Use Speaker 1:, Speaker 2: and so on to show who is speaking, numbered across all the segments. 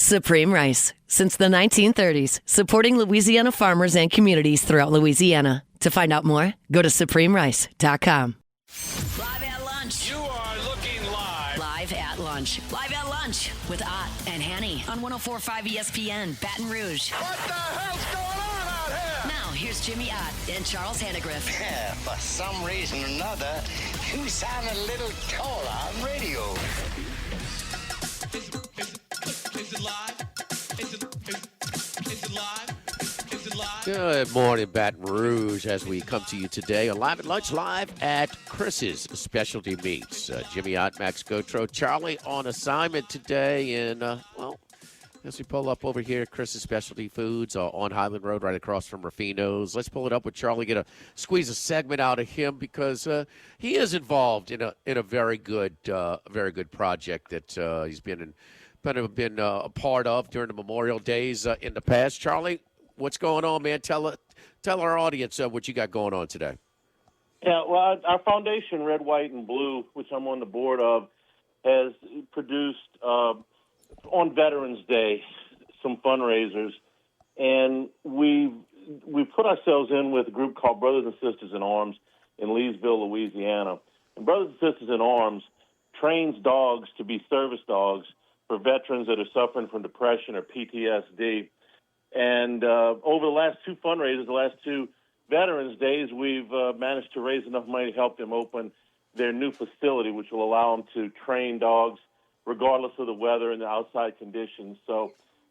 Speaker 1: Supreme Rice. Since the 1930s, supporting Louisiana farmers and communities throughout Louisiana. To find out more, go to supremerice.com.
Speaker 2: Live at lunch.
Speaker 3: You are looking live.
Speaker 2: Live at lunch. Live at lunch with Ott and Hanny on 104.5 ESPN, Baton Rouge.
Speaker 3: What the hell's going on out here?
Speaker 2: Now, here's Jimmy Ott and Charles Hannegriff.
Speaker 4: Yeah, for some reason or another, you sound a little taller on radio.
Speaker 3: Is it live? Is it live? Is it live?
Speaker 5: Good morning, Baton Rouge, as we come to you today. Live at lunch, live at Chris's Specialty Meats. Jimmy Ott, Max Gotro, Charlie on assignment today. And, as we pull up over here at Chris's Specialty Foods on Highland Road, right across from Rufino's. Let's pull it up with Charlie, squeeze a segment out of him because he is involved in a very good project that he's been a part of during the Memorial Days in the past. Charlie, what's going on, man? Tell our audience what you got going on today.
Speaker 6: Yeah, well, our foundation, Red, White, and Blue, which I'm on the board of, has produced on Veterans Day some fundraisers, and we put ourselves in with a group called Brothers and Sisters in Arms in Leesville, Louisiana. And Brothers and Sisters in Arms trains dogs to be service dogs for veterans that are suffering from depression or PTSD. And over the last two fundraisers, the last two Veterans Days, we've managed to raise enough money to help them open their new facility, which will allow them to train dogs regardless of the weather and the outside conditions. So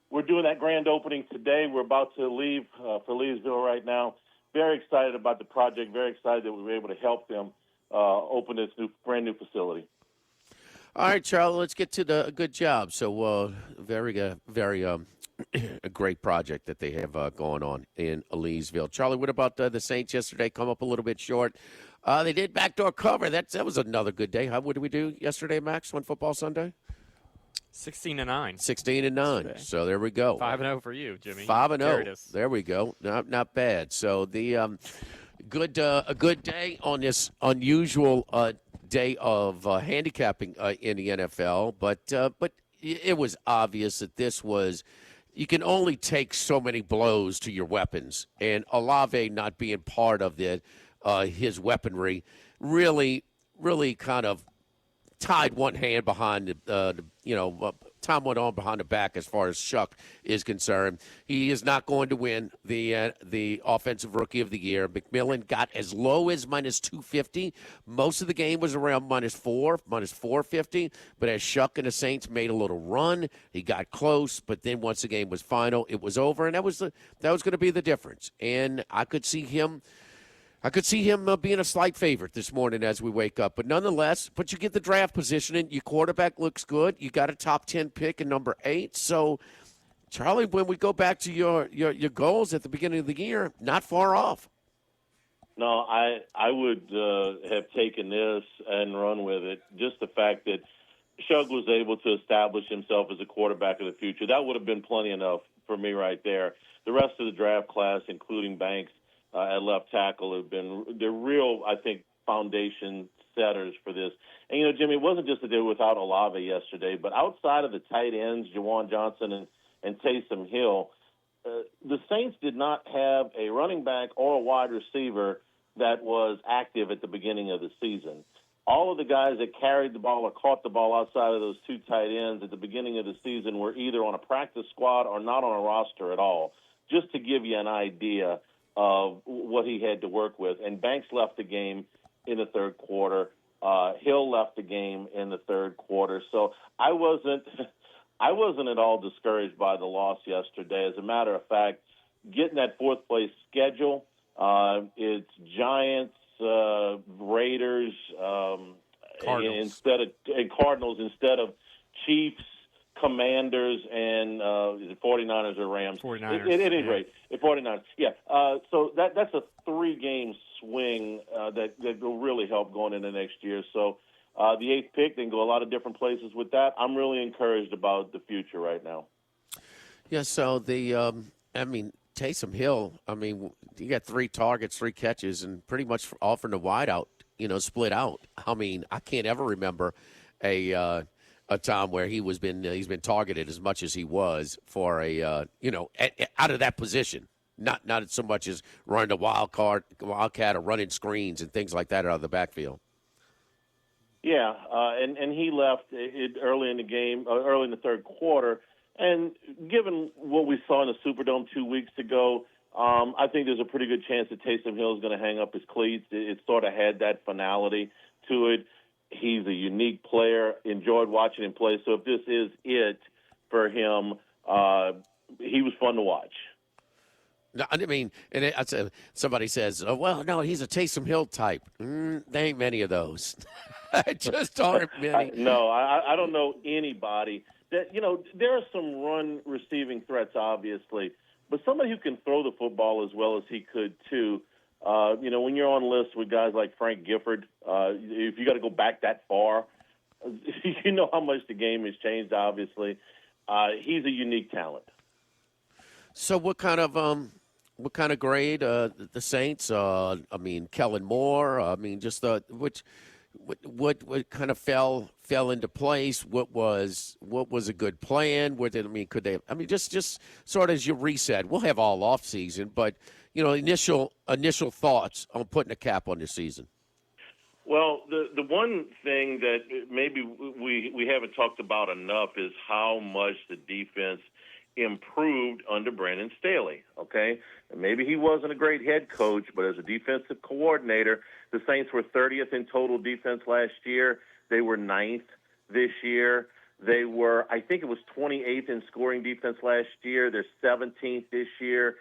Speaker 6: we're doing that grand opening today. We're about to leave for Leesville right now. Very excited about the project, very excited that we were able to help them open this brand new facility.
Speaker 5: All right, Charlie, let's get to the good job. So very a great project that they have going on in Leesville. Charlie, what about the Saints yesterday? Come up a little bit short. They did backdoor cover. That was another good day. What did we do yesterday, Max, on Football Sunday?
Speaker 7: 16-9.
Speaker 5: 16-9. So there we go.
Speaker 7: 5-0 for you, Jimmy.
Speaker 5: 5-0. There we go. Not bad. So the a good day on this unusual day of handicapping in the NFL, but it was obvious that this was. You can only take so many blows to your weapons, and Olave not being part of his weaponry really kind of tied one hand behind tied one arm behind the back as far as Shuck is concerned. He is not going to win the Offensive Rookie of the Year. McMillan got as low as minus 250. Most of the game was around minus 450. But as Shuck and the Saints made a little run, he got close. But then once the game was final, it was over, and that was going to be the difference. And I could see him being a slight favorite this morning as we wake up. But nonetheless, you get the draft positioning. Your quarterback looks good. You got a top 10 pick in number 8. So, Charlie, when we go back to your goals at the beginning of the year, not far off.
Speaker 6: No, I would have taken this and run with it. Just the fact that Shug was able to establish himself as a quarterback of the future, that would have been plenty enough for me right there. The rest of the draft class, including Banks, at left tackle have been the real, I think, foundation setters for this. And, Jimmy, it wasn't just that they were without Olave yesterday, but outside of the tight ends, Jawan Johnson and Taysom Hill, the Saints did not have a running back or a wide receiver that was active at the beginning of the season. All of the guys that carried the ball or caught the ball outside of those two tight ends at the beginning of the season were either on a practice squad or not on a roster at all, just to give you an idea of what he had to work with. And Banks left the game in the third quarter. Hill left the game in the third quarter. So I wasn't at all discouraged by the loss yesterday. As a matter of fact, getting that fourth place schedule, it's Giants, Raiders,
Speaker 7: Cardinals.
Speaker 6: Cardinals instead of Chiefs, Commanders, and 49ers or Rams.
Speaker 7: 49ers.
Speaker 6: At any rate, 49ers. Yeah. So that's a 3-game swing that will really help going into next year. So the 8th pick, they can go a lot of different places with that. I'm really encouraged about the future right now.
Speaker 5: Yeah, so Taysom Hill, he got 3 targets, 3 catches, and pretty much all from the wide out, split out. I can't ever remember a a time where he's been targeted as much as he was for out of that position. Not so much as running the wildcat or running screens and things like that out of the backfield.
Speaker 6: Yeah, and he left it early in the game, early in the third quarter. And given what we saw in the Superdome 2 weeks ago, I think there's a pretty good chance that Taysom Hill is going to hang up his cleats. It sort of had that finality to it. He's a unique player. Enjoyed watching him play. So if this is it for him, he was fun to watch.
Speaker 5: No, I mean, somebody says, "Oh, well, no, he's a Taysom Hill type." There ain't many of those. I just aren't many.
Speaker 6: No, I don't know anybody that, there are some run receiving threats, obviously, but somebody who can throw the football as well as he could too. When you're on lists with guys like Frank Gifford, if you got to go back that far, you know how much the game has changed. Obviously, he's a unique talent.
Speaker 5: So, what kind of grade the Saints? Kellen Moore. What kind of fell into place? What was a good plan? Could they? Just sort of as you reset. We'll have all off season, but initial thoughts on putting a cap on the season.
Speaker 6: Well, the one thing that maybe we haven't talked about enough is how much the defense improved under Brandon Staley, okay? And maybe he wasn't a great head coach, but as a defensive coordinator, the Saints were 30th in total defense last year. They were 9th this year. They were, I think it was 28th in scoring defense last year. They're 17th this year.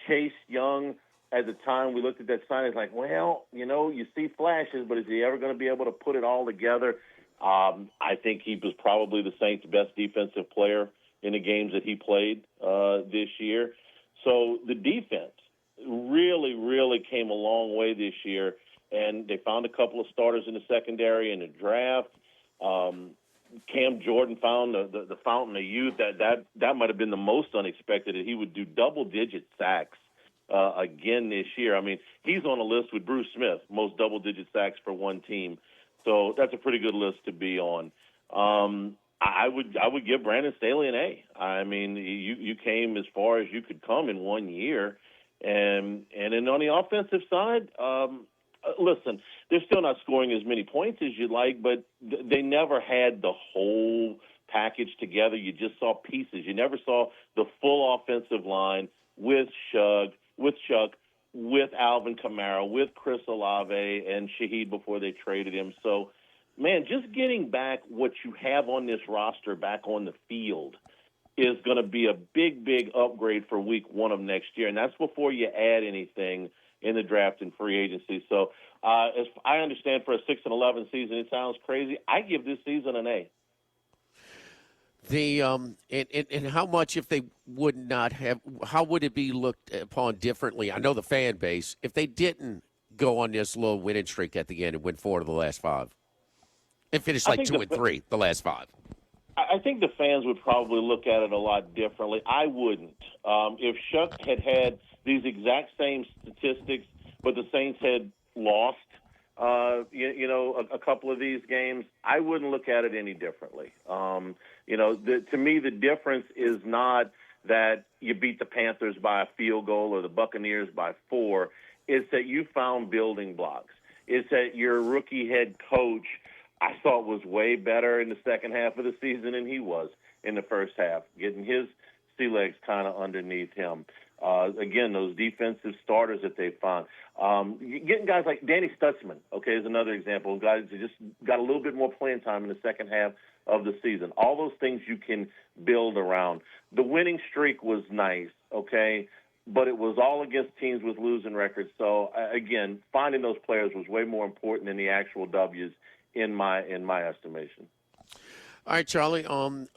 Speaker 6: Chase Young, at the time we looked at that sign, it's like, well, you see flashes, but is he ever going to be able to put it all together? I think he was probably the Saints' best defensive player in the games that he played this year. So the defense really, really came a long way this year, and they found a couple of starters in the secondary in the draft. Cam Jordan found the fountain of youth. That might have been the most unexpected, that he would do double-digit sacks again this year. He's on a list with Bruce Smith, most double-digit sacks for one team. So that's a pretty good list to be on. I would give Brandon Staley an A. You came as far as you could come in 1 year, and then on the offensive side, listen, they're still not scoring as many points as you'd like, but they never had the whole package together. You just saw pieces. You never saw the full offensive line with Chuck, with Alvin Kamara, with Chris Olave and Shaheed before they traded him. So, man, just getting back what you have on this roster back on the field is going to be a big, big upgrade for week 1 of next year. And that's before you add anything in the draft and free agency. So as I understand, for a 6-11 season, it sounds crazy. I give this season an A.
Speaker 5: And how much, if they would not have, how would it be looked upon differently? I know the fan base, if they didn't go on this little winning streak at the end and win 4 of the last 5. And finished 2 and 3 the last 5.
Speaker 6: I think the fans would probably look at it a lot differently. I wouldn't. If Chuck had these exact same statistics, but the Saints had lost, a couple of these games, I wouldn't look at it any differently. To me, the difference is not that you beat the Panthers by a field goal or the Buccaneers by 4. It's that you found building blocks. It's that your rookie head coach, I thought, was way better in the second half of the season than he was in the first half, getting his sea legs kind of underneath him. Again, those defensive starters that they found. Getting guys like Danny Stutzman, okay, is another example. Guys who just got a little bit more playing time in the second half of the season. All those things you can build around. The winning streak was nice, okay, but it was all against teams with losing records. So, again, finding those players was way more important than the actual W's in my estimation.
Speaker 5: All right, Charlie.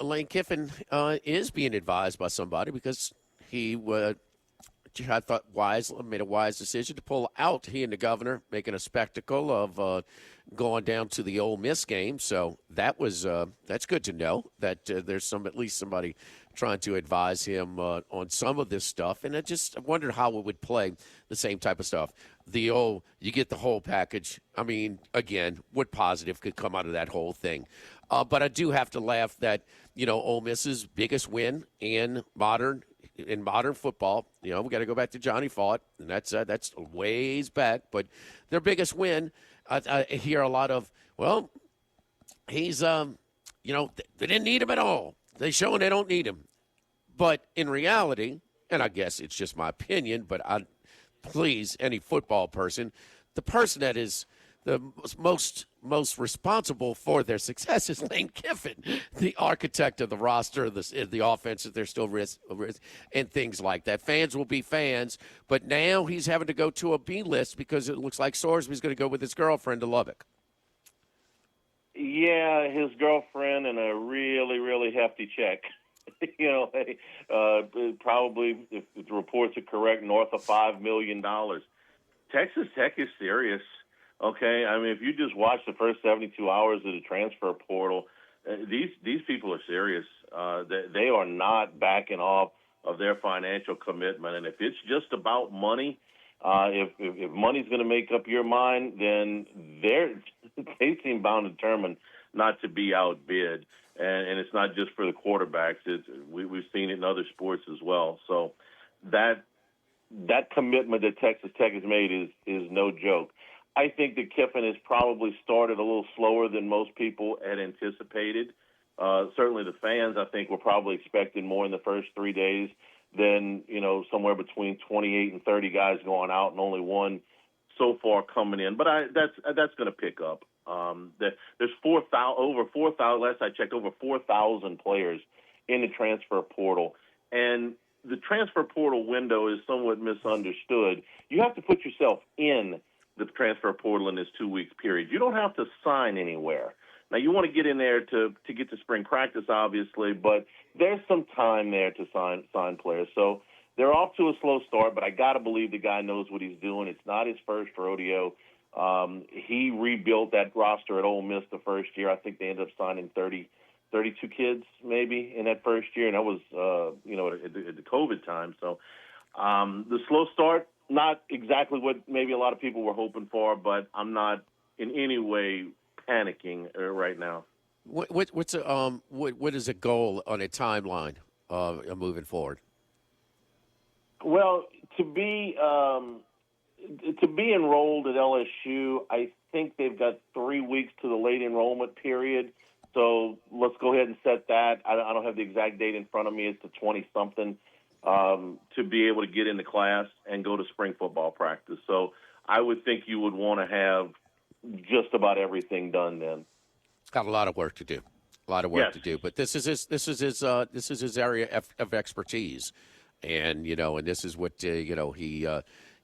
Speaker 5: Lane Kiffin is being advised by somebody because he I thought made a wise decision to pull out. He and the governor making a spectacle of going down to the Ole Miss game. So that's good to know that there's at least somebody trying to advise him on some of this stuff. And I wondered how it would play the same type of stuff. You get the whole package. Again, what positive could come out of that whole thing? But I do have to laugh that, Ole Miss's biggest win in modern football. We got to go back to Johnny Faught, and that's ways back. But their biggest win, I hear a lot of, well, he's, they didn't need him at all. They showing they don't need him. But in reality, and I guess it's just my opinion, but please, any football person, the person that is the most responsible for their success is Lane Kiffin, the architect of the roster, the offense that they're still risk, and things like that. Fans will be fans, but now he's having to go to a B list because it looks like Sorsby's going to go with his girlfriend to Lubbock.
Speaker 6: Yeah, his girlfriend and a really, really hefty check. Probably, if the reports are correct, north of $5 million. Texas Tech is serious. Okay, I mean, if you just watch the first 72 hours of the transfer portal, these people are serious. They are not backing off of their financial commitment, and if it's just about money, if money's going to make up your mind, then they seem bound and determined not to be outbid. And it's not just for the quarterbacks. We've seen it in other sports as well. So that commitment that Texas Tech has made is no joke. I think that Kiffin has probably started a little slower than most people had anticipated. Certainly the fans, I think, were probably expecting more in the first 3 days than, somewhere between 28 and 30 guys going out and only one so far coming in. But that's going to pick up. There's over 4,000. Last I checked, over 4,000 players in the transfer portal, and the transfer portal window is somewhat misunderstood. You have to put yourself in the transfer portal in this 2 week period. You don't have to sign anywhere. Now you want to get in there to get to spring practice, obviously, but there's some time there to sign players. So they're off to a slow start, but I got to believe the guy knows what he's doing. It's not his first rodeo. He rebuilt that roster at Ole Miss the first year. I think they ended up signing 32 kids maybe in that first year, and that was, at the COVID time. So the slow start, not exactly what maybe a lot of people were hoping for, but I'm not in any way panicking right now.
Speaker 5: What is a goal on a timeline moving forward?
Speaker 6: Well, to be enrolled at LSU, I think they've got 3 weeks to the late enrollment period. So let's go ahead and set that. I don't have the exact date in front of me. It's the 20-something to be able to get into class and go to spring football practice. So I would think you would want to have just about everything done then.
Speaker 5: Got a lot of work to do. To do. But this is his area of expertise, and and this is what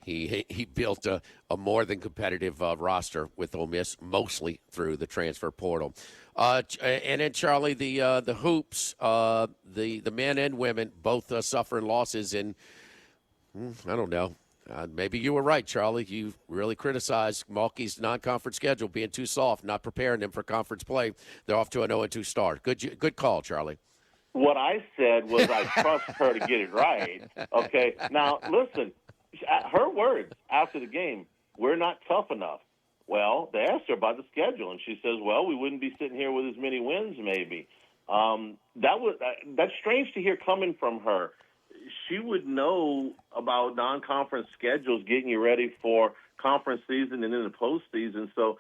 Speaker 5: He built a more than competitive roster with Ole Miss, mostly through the transfer portal. And then, Charlie, the hoops, the men and women both suffering losses. And I don't know. Maybe you were right, Charlie. You really criticized Malky's non-conference schedule being too soft, not preparing them for conference play. They're off to an 0-2 start. Good call, Charlie.
Speaker 6: What I said was I trust her to get it right. Okay. Now, listen. Her words after the game, we're not tough enough. Well, they asked her about the schedule, and she says, well, we wouldn't be sitting here with as many wins maybe. That's strange to hear coming from her. She would know about non-conference schedules, getting you ready for conference season and then the postseason. So,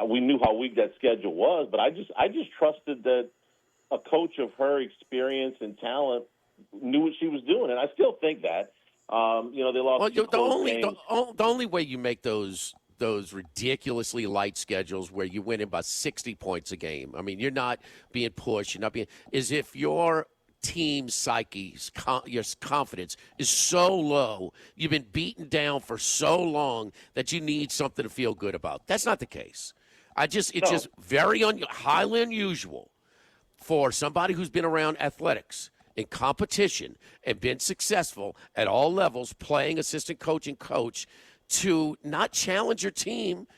Speaker 6: we knew how weak that schedule was, but I just trusted that a coach of her experience and talent knew what she was doing, and I still think that. They lost. Well,
Speaker 5: the only way you make those ridiculously light schedules where you win by 60 points a game. I mean, you're not being pushed. Is if your team's psyche, your confidence is so low, you've been beaten down for so long that you need something to feel good about. That's not the case. It's just very highly unusual for somebody who's been around athletics in competition and been successful at all levels, playing assistant coach and coach, to not challenge your team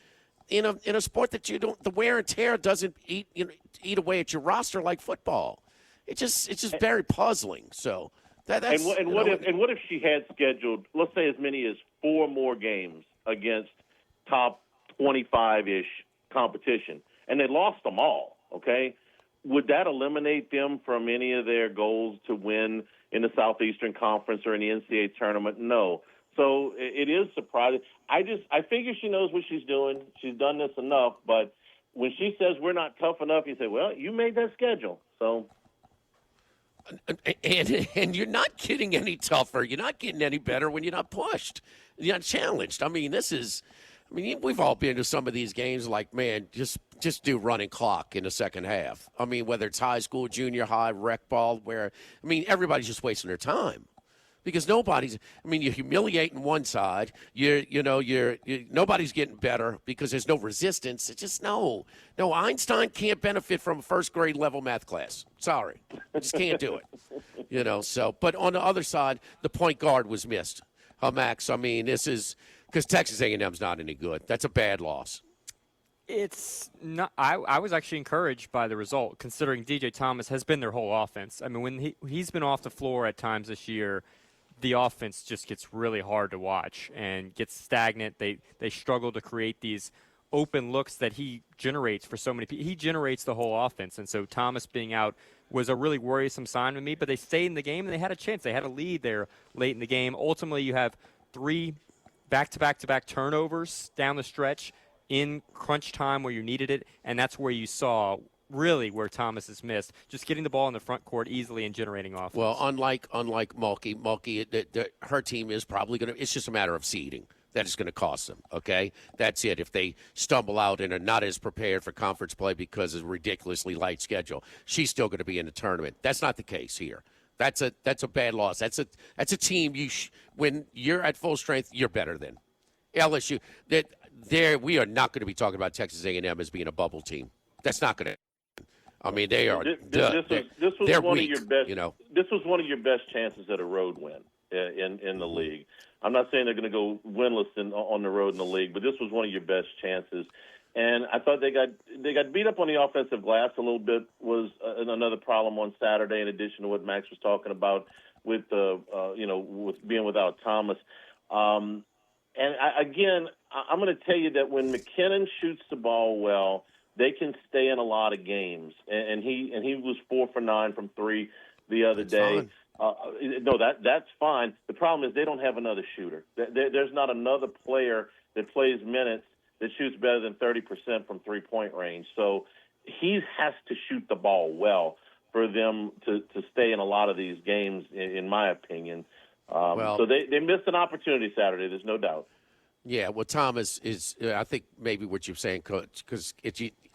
Speaker 5: in a sport that the wear and tear doesn't eat away at your roster like football. It's just very puzzling. So that's
Speaker 6: what if she had scheduled, let's say, as many as 4 more games against top 25-ish competition? and they lost them all, okay? Would that eliminate them from any of their goals to win in the Southeastern Conference or in the NCAA tournament? No. So it is surprising. I figure she knows what she's doing. She's done this enough, but when she says we're not tough enough, you say, well, you made that schedule. So,
Speaker 5: and you're not getting any tougher. You're not getting any better when you're not pushed. You're not challenged. I mean, we've all been to some of these games like, man, just do running clock in the second half. I mean, whether it's high school, junior high, rec ball, everybody's just wasting their time. Because you're humiliating one side. Nobody's getting better because there's no resistance. It's just no. Einstein can't benefit from a first grade level math class. Sorry, I just can't do it. So, but on the other side, the point guard was missed. Max, this is because Texas A&M's not any good. That's a bad loss.
Speaker 7: It's not. I was actually encouraged by the result, considering DJ Thomas has been their whole offense. I mean, when he's been off the floor at times this year, the offense just gets really hard to watch and gets stagnant. They struggle to create these open looks that he generates for so many people. He generates the whole offense, and so Thomas being out was a really worrisome sign to me, but they stayed in the game, and they had a chance. They had a lead there late in the game. Ultimately, you have 3 back-to-back turnovers down the stretch in crunch time where you needed it, and that's where you saw really where Thomas has missed, just getting the ball in the front court easily and generating offense.
Speaker 5: Well, unlike Mulkey, her team is probably going to – it's just a matter of seeding. That is going to cost them, okay? That's it. If they stumble out and are not as prepared for conference play because of a ridiculously light schedule, she's still going to be in the tournament. That's not the case here. That's a bad loss. That's a team when you're at full strength, you're better than LSU. We are not going to be talking about Texas A&M as being a bubble team. That's not going to. They are.
Speaker 6: This was
Speaker 5: they're
Speaker 6: one
Speaker 5: weak,
Speaker 6: of your best. This was one of your best chances at a road win in the league. I'm not saying they're going to go winless on the road in the league, but this was one of your best chances. And I thought they got beat up on the offensive glass a little bit. Was another problem on Saturday. In addition to what Max was talking about with with being without Thomas. I'm going to tell you that when McKinnon shoots the ball well, they can stay in a lot of games. And he was 4 for 9 from 3 the other day. That's fine. The problem is they don't have another shooter. There's not another player that plays minutes that shoots better than 30% from three-point range. So he has to shoot the ball well for them to stay in a lot of these games, in my opinion. So they missed an opportunity Saturday. There's no doubt.
Speaker 5: Yeah, well, Thomas is, I think maybe what you're saying, Coach, because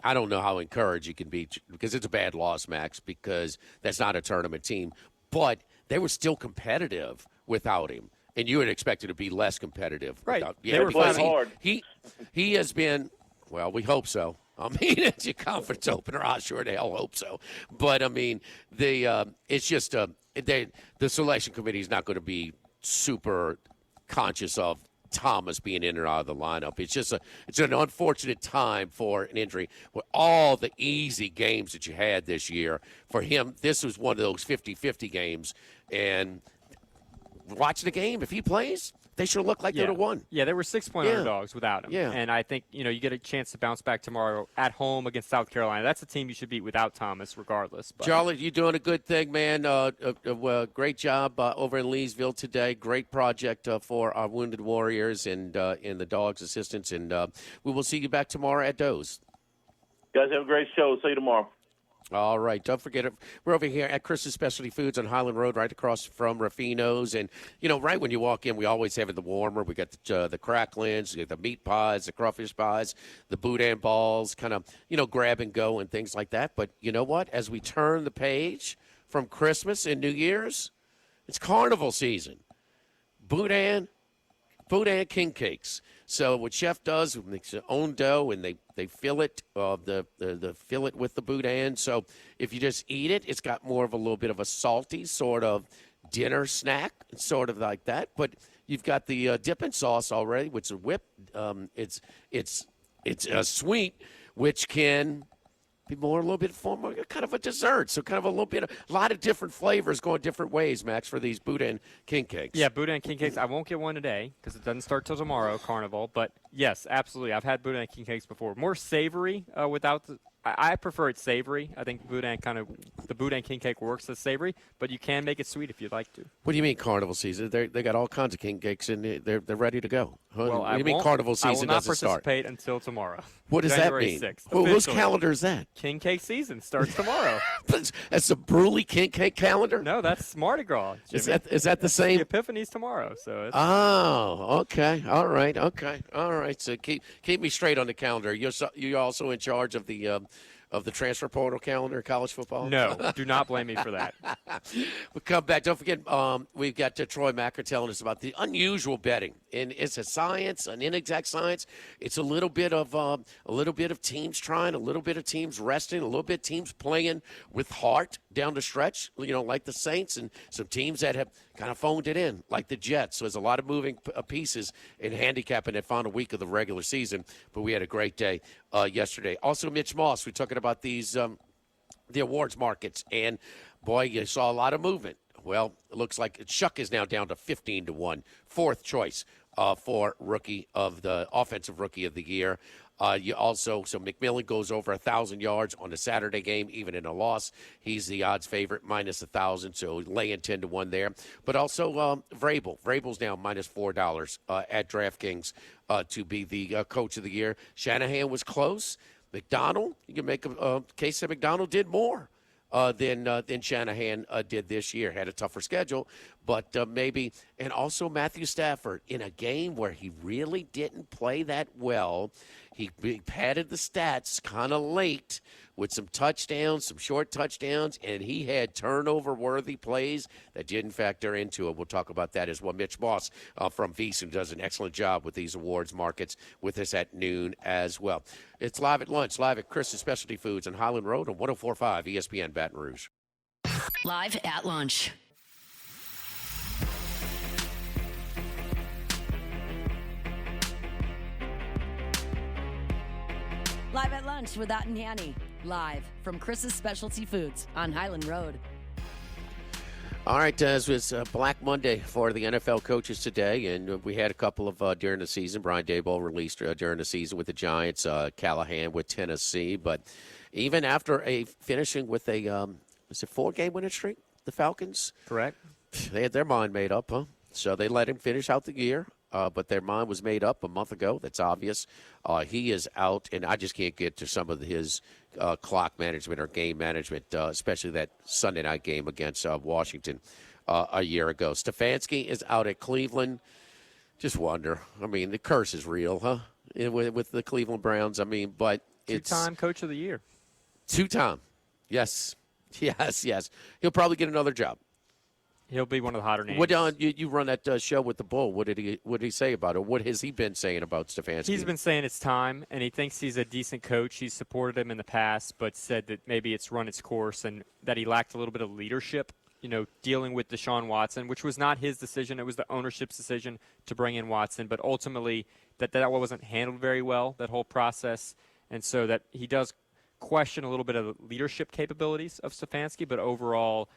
Speaker 5: I don't know how encouraged you can be, because it's a bad loss, Max, because that's not a tournament team. But they were still competitive without him, and you would expect it to be less competitive.
Speaker 7: Right.
Speaker 5: They were playing hard. He has been, well, we hope so. It's your conference opener. I sure the hell hope so. But, it's just the selection committee is not going to be super conscious of Thomas being in or out of the lineup. It's an unfortunate time for an injury. With all the easy games that you had this year, for him, this was one of those 50-50 games. And watch the game. If he plays, they should look like they would have won.
Speaker 7: Yeah, they were 6-point underdogs without him.
Speaker 5: Yeah.
Speaker 7: And I think, you get a chance to bounce back tomorrow at home against South Carolina. That's a team you should beat without Thomas regardless. But.
Speaker 5: Charlie, you're doing a good thing, man. Great job over in Leesville today. Great project for our Wounded Warriors and the Dogs Assistance. And we will see you back tomorrow at Doe's.
Speaker 6: Guys, have a great show. See you tomorrow.
Speaker 5: All right. Don't forget it. We're over here at Chris's Specialty Foods on Highland Road, right across from Rafino's. And, right when you walk in, we always have the warmer. We got the cracklings, the meat pies, the crawfish pies, the boudin balls, kind of, grab and go and things like that. But you know what? As we turn the page from Christmas and New Year's, it's carnival season. Boudin king cakes. So what Chef does, makes their own dough, and they fill it, fill it with the boudin. So if you just eat it, it's got more of a little bit of a salty sort of dinner snack, sort of like that. But you've got the dipping sauce already, which is whipped. It's sweet, which can be more a little bit more kind of a dessert. So kind of a lot of different flavors going different ways, Max, for these Boudin king cakes.
Speaker 7: Yeah, Boudin king cakes. I won't get one today because it doesn't start till tomorrow, Carnival. But yes, absolutely. I've had Boudin king cakes before. More savory without the. I prefer it savory. I think the Boudin king cake works as savory, but you can make it sweet if you'd like to.
Speaker 5: What do you mean carnival season? They got all kinds of king cakes and they're ready to go.
Speaker 7: Well,
Speaker 5: what do you mean carnival season doesn't start?
Speaker 7: I will not participate until tomorrow.
Speaker 5: What does
Speaker 7: January
Speaker 5: that mean?
Speaker 7: 6th,
Speaker 5: Whose calendar is that?
Speaker 7: King cake season starts tomorrow.
Speaker 5: That's a Bruley king cake calendar?
Speaker 7: No, that's Mardi Gras. Jimmy.
Speaker 5: Is that the same?
Speaker 7: The Epiphany's tomorrow. So.
Speaker 5: Oh, okay. All right. Okay. All right. So keep me straight on the calendar. You're also in charge of the transfer portal calendar, college football?
Speaker 7: No, do not blame me for that.
Speaker 5: We'll come back. Don't forget, we've got Troy Macker telling us about the unusual betting, and it's a science, an inexact science. It's a little bit of teams trying, a little bit of teams resting, a little bit of teams playing with heart down the stretch. Like the Saints, and some teams that have kind of phoned it in, like the Jets. So there's a lot of moving pieces in handicapping that final week of the regular season. But we had a great day yesterday. Also, Mitch Moss. We talking about these the awards markets, and boy, you saw a lot of movement. Well, it looks like Chuck is now down to 15-1, fourth choice for offensive rookie of the year. So McMillan goes over 1,000 yards on the Saturday game, even in a loss. He's the odds favorite, minus 1,000, so laying 10-1 there. But also Vrabel. Vrabel's now minus $4 at DraftKings to be the coach of the year. Shanahan was close. McDonald, you can make a case that McDonald did more than Shanahan did this year. Had a tougher schedule, but maybe. And also Matthew Stafford in a game where he really didn't play that well. He padded the stats kind of late with some touchdowns, some short touchdowns, and he had turnover-worthy plays that didn't factor into it. We'll talk about that as well. Mitch Moss from VSiN does an excellent job with these awards markets with us at noon as well. It's live at lunch, live at Chris's Specialty Foods on Highland Road on 104.5 ESPN Baton Rouge.
Speaker 2: Live at lunch. Live at lunch with Ott and Hanny. Live from Chris's Specialty Foods on Highland Road.
Speaker 5: All right, as was Black Monday for the NFL coaches today, and we had a couple of during the season. Brian Daboll released during the season with the Giants, Callahan with Tennessee. But even after finishing with a, was it 4-game winning streak, the Falcons?
Speaker 7: Correct.
Speaker 5: They had their mind made up, huh? So they let him finish out the year. But their mind was made up a month ago. That's obvious. He is out, and I just can't get to some of his clock management or game management, especially that Sunday night game against Washington a year ago. Stefanski is out at Cleveland. Just wonder. I mean, the curse is real, huh? With the Cleveland Browns. I mean, but it's
Speaker 7: two-time Coach of the Year.
Speaker 5: Two-time. Yes. Yes. He'll probably get another job.
Speaker 7: He'll be one of the hotter names.
Speaker 5: What you run that show with the Bull? What did he say about it? What has he been saying about Stefanski?
Speaker 7: He's been saying it's time, and he thinks he's a decent coach. He's supported him in the past, but said that maybe it's run its course and that he lacked a little bit of leadership. Dealing with Deshaun Watson, which was not his decision. It was the ownership's decision to bring in Watson, but ultimately that wasn't handled very well, that whole process, and so that he does question a little bit of the leadership capabilities of Stefanski, but overall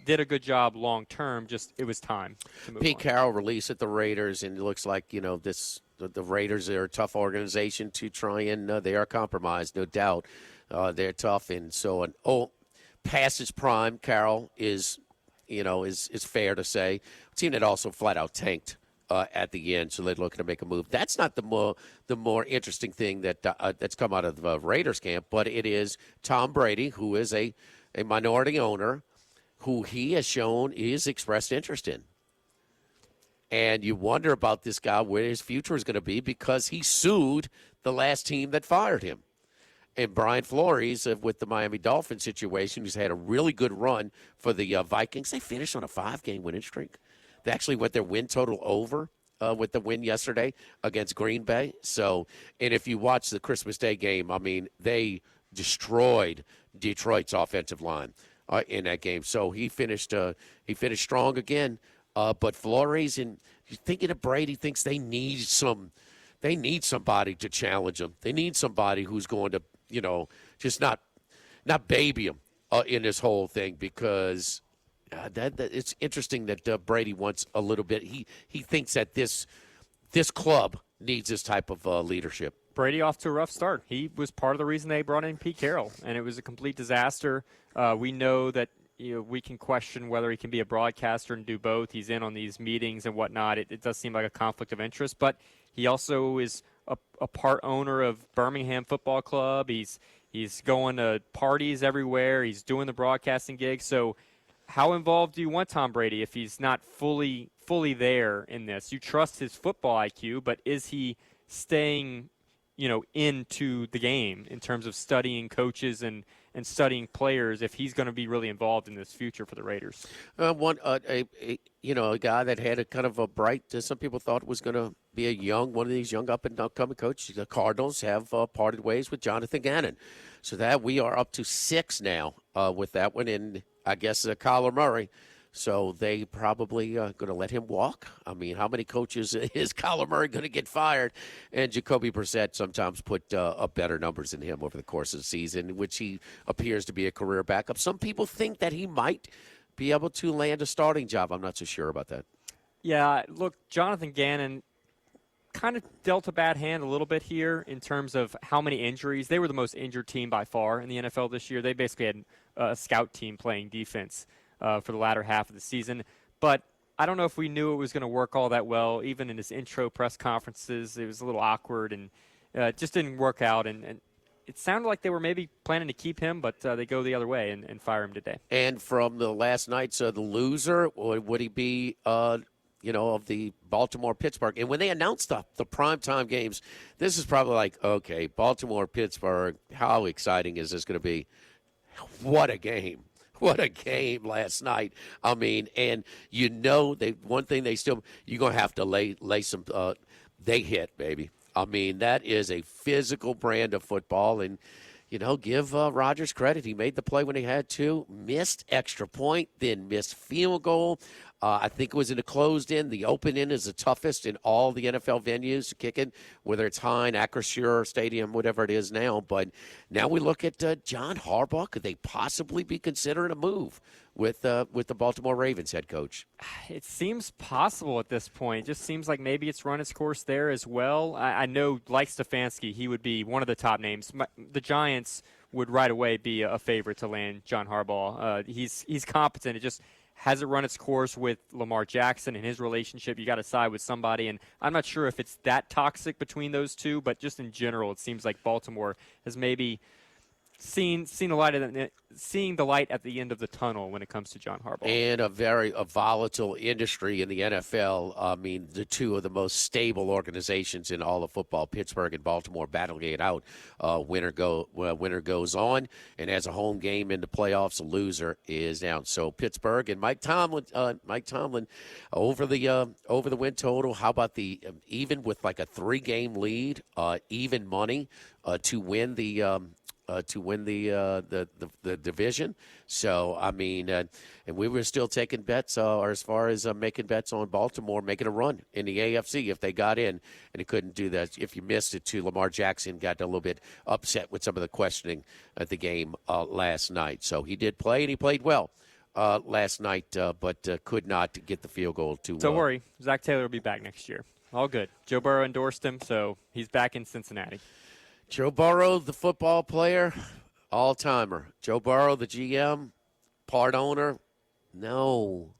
Speaker 7: did a good job long term. Just it was time to move
Speaker 5: Pete
Speaker 7: on.
Speaker 5: Carroll released at the Raiders, and it looks like the Raiders are a tough organization to try and they are compromised, no doubt. They're tough, and so past his prime, Carroll is fair to say. A team that also flat out tanked at the end, so they're looking to make a move. That's not the more interesting thing that's come out of the Raiders camp, but it is Tom Brady, who is a minority owner, who he has shown is expressed interest in. And you wonder about this guy, where his future is going to be, because he sued the last team that fired him. And Brian Flores, with the Miami Dolphins situation, who's had a really good run for the Vikings. They finished on a 5-game winning streak. They actually went their win total over with the win yesterday against Green Bay. So, and if you watch the Christmas Day game, I mean, they destroyed Detroit's offensive line in that game. So he finished strong again. But Flores, and thinking of Brady, thinks they need somebody to challenge them. They need somebody who's going to, just not not baby him in this whole thing, because that it's interesting that Brady wants a little bit. He thinks that this club needs this type of leadership.
Speaker 7: Brady off to a rough start. He was part of the reason they brought in Pete Carroll, and it was a complete disaster. We know that we can question whether he can be a broadcaster and do both. He's in on these meetings and whatnot. It does seem like a conflict of interest, but he also is a part owner of Birmingham Football Club. He's going to parties everywhere. He's doing the broadcasting gigs. So how involved do you want Tom Brady if he's not fully there in this? You trust his football IQ, but is he staying into the game in terms of studying coaches and studying players if he's going to be really involved in this future for the Raiders?
Speaker 5: A guy that had a kind of a bright, some people thought was going to be one of these young up-and-coming coaches. The Cardinals have parted ways with Jonathan Gannon. So that we are up to 6 now with that one, and I guess Kyler Murray. So they probably going to let him walk. I mean, how many coaches is Kyler Murray going to get fired? And Jacoby Brissett sometimes put up better numbers than him over the course of the season, which he appears to be a career backup. Some people think that he might be able to land a starting job. I'm not so sure about that.
Speaker 7: Yeah, look, Jonathan Gannon kind of dealt a bad hand a little bit here in terms of how many injuries. They were the most injured team by far in the NFL this year. They basically had a scout team playing defense for the latter half of the season. But I don't know if we knew it was going to work all that well. Even in his intro press conferences, it was a little awkward, and it just didn't work out. And it sounded like they were maybe planning to keep him, but they go the other way and fire him today. And
Speaker 5: from the last night's the loser, would he be of the Baltimore-Pittsburgh? And when they announced the primetime games, this is probably like, okay, Baltimore-Pittsburgh, how exciting is this going to be? What a game. What a game last night. I mean, and one thing you're going to have to lay some, they hit, baby. I mean, that is a physical brand of football, and, give Rodgers credit. He made the play when he had to, missed extra point, then missed field goal. I think it was in a closed end. The open end is the toughest in all the NFL venues to kick it, whether it's Heinz, Acrisure Stadium, whatever it is now. But now we look at John Harbaugh. Could they possibly be considering a move with the Baltimore Ravens head coach?
Speaker 7: It seems possible at this point. It just seems like maybe it's run its course there as well. I know, like Stefanski, he would be one of the top names. The Giants would right away be a favorite to land John Harbaugh. He's competent. It just hasn't run its course with Lamar Jackson and his relationship. You got to side with somebody, and I'm not sure if it's that toxic between those two, but just in general, it seems like Baltimore has maybe seeing the light at the end of the tunnel when it comes to John Harbaugh. And
Speaker 5: a volatile industry in the NFL. I mean, the two of the most stable organizations in all of football, Pittsburgh and Baltimore, battling it out. Winner goes on, and as a home game in the playoffs, a loser is down. So Pittsburgh and Mike Tomlin over the win total. How about the even with like a 3-game lead, even money to win the division. So, I mean, and we were still taking bets as far as making bets on Baltimore making a run in the AFC if they got in, and it couldn't do that. If you missed it, Lamar Jackson got a little bit upset with some of the questioning at the game last night. So he did play, and he played well last night, but could not get the field goal to.
Speaker 7: Don't worry, Zach Taylor will be back next year. All good. Joe Burrow endorsed him, so he's back in Cincinnati.
Speaker 5: Joe Burrow, the football player, all-timer. Joe Burrow, the GM, part owner, no.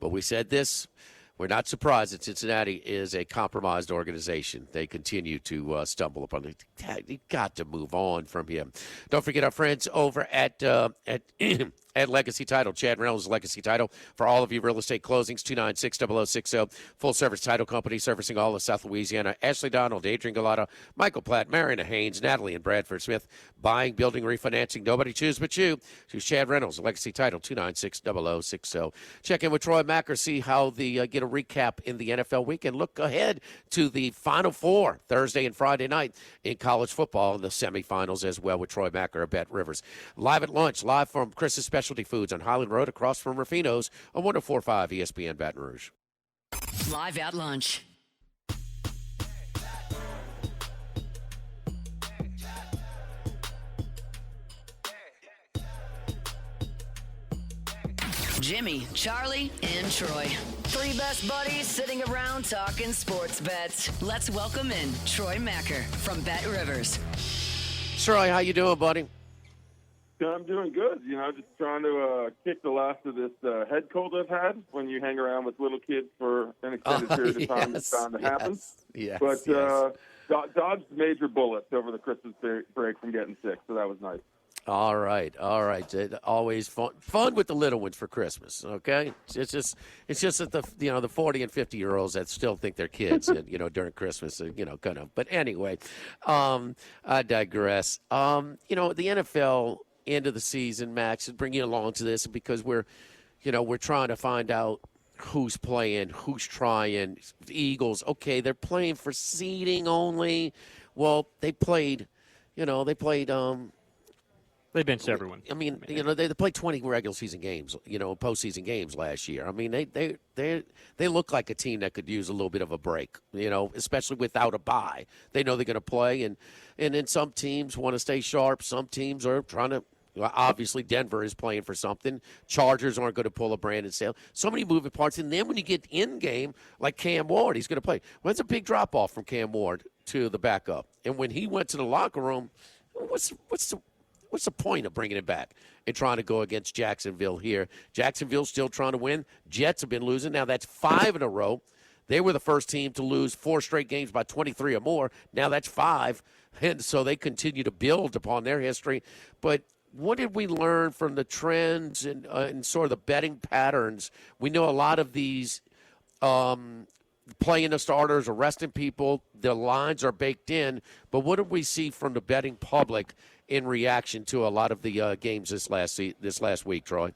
Speaker 5: But we said this. We're not surprised that Cincinnati is a compromised organization. They continue to stumble upon it. You've got to move on from him. Don't forget our friends over at Legacy Title. Chad Reynolds, Legacy Title. For all of you real estate closings, 296-0060. Full-service title company servicing all of South Louisiana. Ashley Donald, Adrian Galata, Michael Platt, Mariana Haynes, Natalie and Bradford Smith. Buying, building, refinancing. Nobody choose but you. Choose Chad Reynolds, Legacy Title, 296-0060. Check in with Troy Macker, see how get a recap in the NFL weekend. Look ahead to the Final Four Thursday and Friday night in college football in the semifinals as well with Troy Macker of Bet Rivers. Live at lunch, live from Chris's Specialty Foods on Highland Road across from Rufino's on 104.5 ESPN Baton Rouge.
Speaker 2: Live at lunch. Jimmy, Charlie, and Troy. Three best buddies sitting around talking sports bets. Let's welcome in Troy Macker from Bet Rivers.
Speaker 5: Troy, how you doing, buddy?
Speaker 8: I'm doing good. Just trying to kick the last of this head cold I've had. When you hang around with little kids for an extended period of time, it's bound to happen.
Speaker 5: Yes,
Speaker 8: but
Speaker 5: yes.
Speaker 8: Dodged major bullets over the Christmas break from getting sick, so that was nice.
Speaker 5: All right. Always fun with the little ones for Christmas. Okay, it's just that the 40 and 50-year-olds that still think they're kids, during Christmas, kind of. But anyway, I digress. The NFL end of the season, Max, is bringing you along to this because we're trying to find out who's playing, who's trying. The Eagles, okay, they're playing for seeding only. Well, they played.
Speaker 7: They benched everyone.
Speaker 5: I mean, they played 20 regular season games, postseason games last year. I mean, they look like a team that could use a little bit of a break, especially without a bye. They know they're going to play, and then some teams want to stay sharp. Some teams are trying to. Well, obviously, Denver is playing for something. Chargers aren't going to pull a Brandon Sale. So many moving parts. And then when you get in game, like Cam Ward, he's going to play. Well, it's a big drop off from Cam Ward to the backup. And when he went to the locker room, what's the point of bringing it back and trying to go against Jacksonville here? Jacksonville's still trying to win. Jets have been losing. Now that's 5 in a row. They were the first team to lose 4 straight games by 23 or more. Now that's 5. And so they continue to build upon their history. But what did we learn from the trends and sort of the betting patterns? We know a lot of these playing the starters, arresting people, the lines are baked in. But what did we see from the betting public in reaction to a lot of the games this last week, Troy?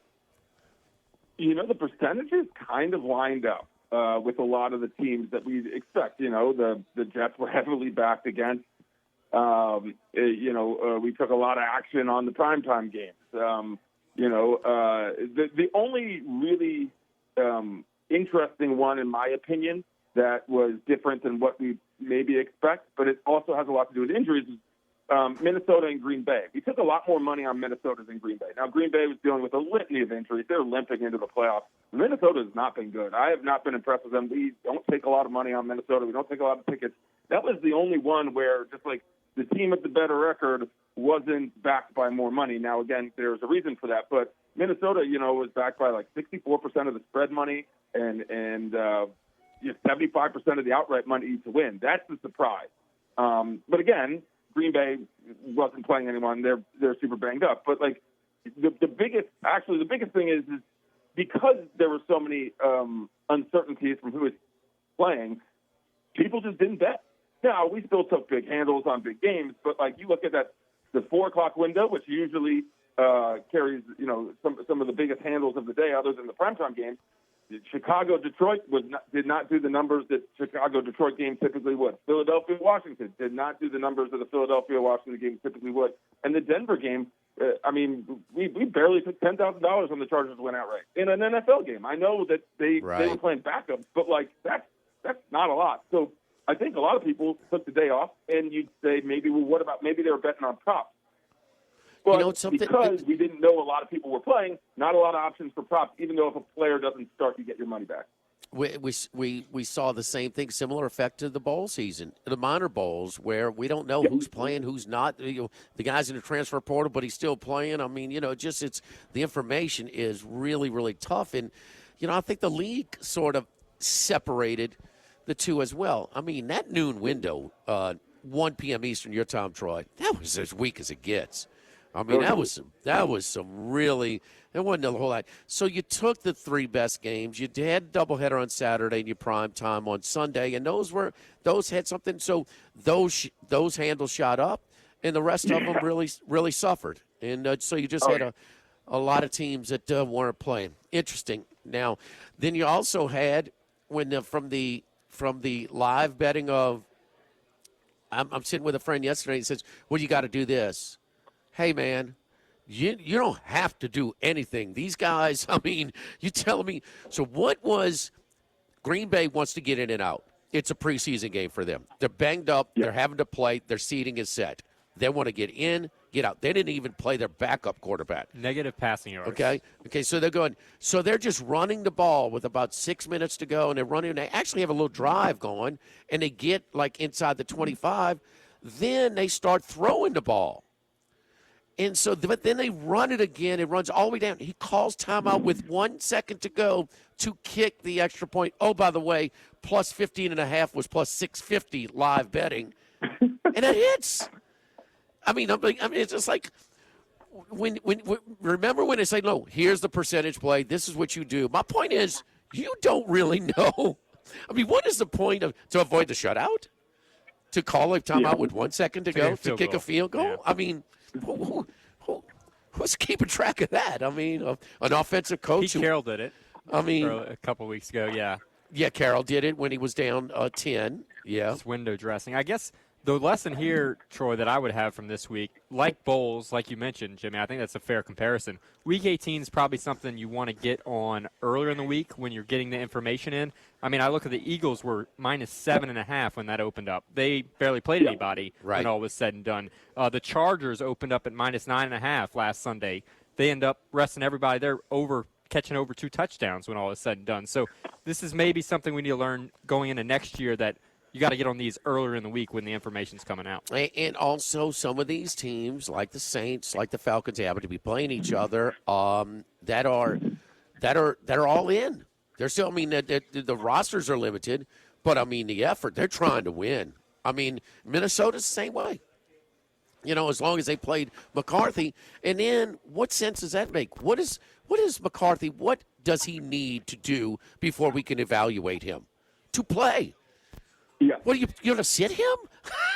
Speaker 8: The percentages kind of lined up with a lot of the teams that we expect. The Jets were heavily backed against. We took a lot of action on the primetime games. The only really interesting one, in my opinion, that was different than what we maybe expect, but it also has a lot to do with injuries, is Minnesota and Green Bay. We took a lot more money on Minnesota than Green Bay. Now, Green Bay was dealing with a litany of injuries. They're limping into the playoffs. Minnesota has not been good. I have not been impressed with them. We don't take a lot of money on Minnesota. We don't take a lot of tickets. That was the only one where just like the team with the better record wasn't backed by more money. Now, again, there's a reason for that. But Minnesota, was backed by like 64% of the spread money and 75% of the outright money to win. That's the surprise. But again, Green Bay wasn't playing anyone. They're super banged up. But like the biggest thing is because there were so many uncertainties from who was playing, people just didn't bet. Now, we still took big handles on big games, but like you look at the 4:00 window, which usually carries some of the biggest handles of the day, other than the primetime games. Chicago-Detroit did not do the numbers that Chicago-Detroit game typically would. Philadelphia-Washington did not do the numbers that the Philadelphia-Washington game typically would. And the Denver game, we barely took $10,000 when the Chargers went outright in an NFL game. I know that they were playing backups, but like that's not a lot. So I think a lot of people took the day off, and you'd say maybe they were betting on props. But because we didn't know a lot of people were playing, not a lot of options for props, even though if a player doesn't start, you get your money back.
Speaker 5: We saw the same thing, similar effect to the bowl season, the minor bowls, where we don't know who's playing, who's not. The guy's in the transfer portal, but he's still playing. I mean, the information is really, really tough. And, I think the league sort of separated the two as well. I mean, that noon window, 1 p.m. Eastern, your time, Troy, that was as weak as it gets. I mean, that was some really – there wasn't a whole lot. So you took the 3 best games. You had a doubleheader on Saturday and your prime time on Sunday, and those had something. So those handles shot up, and the rest of them really suffered. And so you just had a lot of teams that weren't playing. Interesting. Now, then you also had from the live betting of I'm sitting with a friend yesterday. He says, well, you got to do this. Hey, man, you don't have to do anything. These guys, I mean, you telling me. So what was Green Bay wants to get in and out. It's a preseason game for them. They're banged up. They're having to play. Their seeding is set. They want to get in, get out. They didn't even play their backup quarterback.
Speaker 7: Negative passing yards.
Speaker 5: Okay, so they're going. So they're just running the ball with about 6 minutes to go, and they're running. They actually have a little drive going, and they get like inside the 25. Then they start throwing the ball. And so, but then they run it again. It runs all the way down. He calls timeout with 1 second to go to kick the extra point. Oh, by the way, plus 15.5 was plus 650 live betting. And it hits. I mean, it's just like when remember when they say, no, here's the percentage play. This is what you do. My point is, you don't really know. I mean, what is the point of to avoid the shutout? To call a timeout with 1 second to go to kick a field goal? Yeah. I mean, who's keeping track of that? I mean, an offensive coach.
Speaker 7: Carroll did it.
Speaker 5: I mean,
Speaker 7: a couple weeks ago, yeah.
Speaker 5: Yeah, Carroll did it when he was down 10. Yeah.
Speaker 7: It's window dressing. I guess the lesson here, Troy, that I would have from this week, like bowls, like you mentioned, Jimmy, I think that's a fair comparison. Week 18 is probably something you want to get on earlier in the week when you're getting the information in. I mean, I look at the Eagles were minus 7.5 when that opened up. They barely played anybody when all was said and done. The Chargers opened up at minus 9.5 last Sunday. They end up resting everybody. They're catching over 2 touchdowns when all is said and done. So this is maybe something we need to learn going into next year, that you got to get on these earlier in the week when the information's coming out.
Speaker 5: And also some of these teams, like the Saints, like the Falcons, happen to be playing each other that are all in. They're still. I mean, the rosters are limited, but I mean the effort. They're trying to win. I mean, Minnesota's the same way. You know, as long as they played McCarthy, and then what sense does that make? What is McCarthy? What does he need to do before we can evaluate him to play?
Speaker 8: Yeah.
Speaker 5: What are you going to sit him?